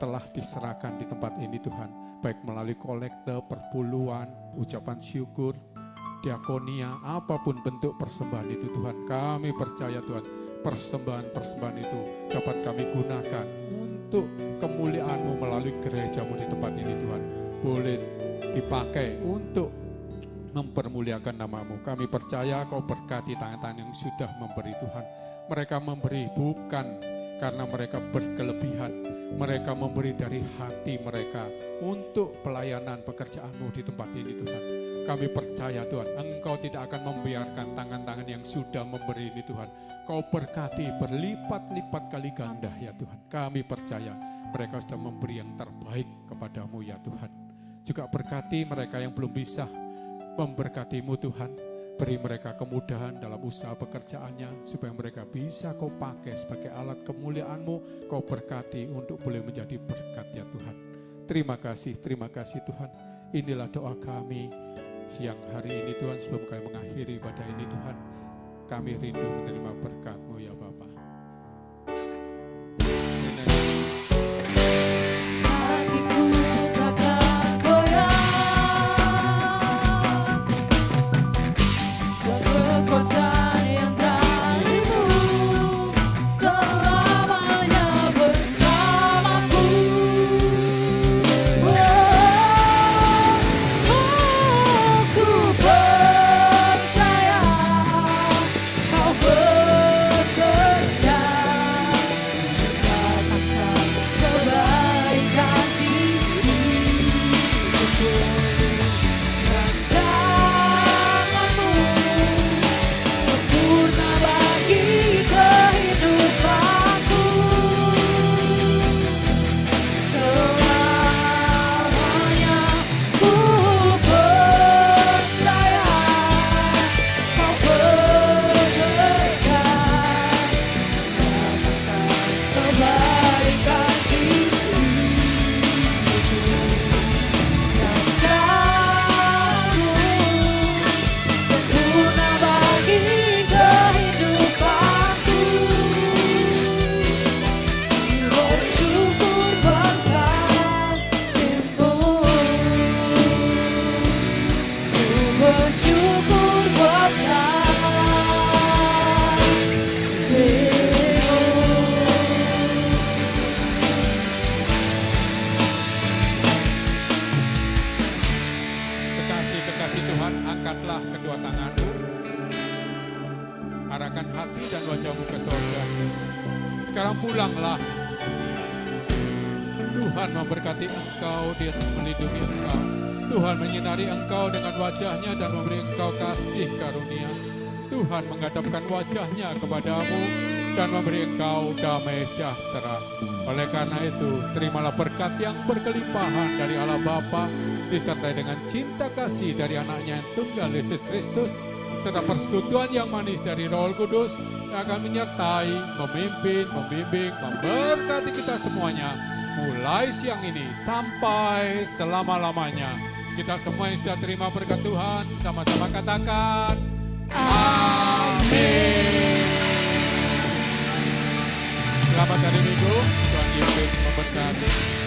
telah diserahkan di tempat ini Tuhan. Baik melalui kolekte, perpuluhan, ucapan syukur, diakonia, apapun bentuk persembahan itu Tuhan. Kami percaya Tuhan, persembahan-persembahan itu dapat kami gunakan untuk kemuliaan-Mu melalui gereja-Mu di tempat ini Tuhan. Boleh dipakai untuk mempermuliakan nama-Mu. Kami percaya Kau berkati tangan-tangan yang sudah memberi Tuhan. Mereka memberi bukan karena mereka berkelebihan. Mereka memberi dari hati mereka untuk pelayanan pekerjaan-Mu di tempat ini Tuhan. Kami percaya Tuhan, Engkau tidak akan membiarkan tangan-tangan yang sudah memberi ini Tuhan. Kau berkati berlipat-lipat kali ganda ya Tuhan. Kami percaya mereka sudah memberi yang terbaik kepadamu ya Tuhan. Juga berkati mereka yang belum bisa memberkati-Mu Tuhan. Beri mereka kemudahan dalam usaha pekerjaannya supaya mereka bisa Kau pakai sebagai alat kemuliaan-Mu. Kau berkati untuk boleh menjadi berkat ya Tuhan. Terima kasih Tuhan. Inilah doa kami siang hari ini Tuhan, sebelum kami mengakhiri ibadah ini Tuhan. Kami rindu menerima berkat-Mu ya Bapa. Hatiku takkan goyang, sebab kekuatan yang darimu selamanya bersamaku. Aku percaya Kau bekerja mendatangkan kebaikan di hidupku. Dan tangan-Mu sempurna bagi kehidupanku. Selamanya ku percaya Kau bekerja mendatangkan kebaikan di hidupku. Dan tangan-Mu sempurna bagi kehidupanku. Bersyukur buat kasih-Mu, bersyukur buat kasih-Mu. Kekasih Tuhan, angkatlah kedua tangan-Mu, arahkan hati dan wajah-Mu ke surga. Sekarang pulanglah. Tuhan memberkati engkau, Dia melindungi engkau. Tuhan menyinari engkau dengan wajahnya dan memberi engkau kasih karunia. Tuhan menghadapkan wajahnya kepadamu dan memberi engkau damai sejahtera. Oleh karena itu, terimalah berkat yang berkelimpahan dari Allah Bapa, disertai dengan cinta kasih dari anaknya yang tunggal Yesus Kristus, serta persekutuan yang manis dari Roh Kudus yang akan menyertai, memimpin, membimbing, memberkati kita semuanya mulai siang ini sampai selama-lamanya. Kita semua yang sudah terima berkat Tuhan sama-sama katakan amin. Selamat hari Minggu, Tuhan Yesus memberkati.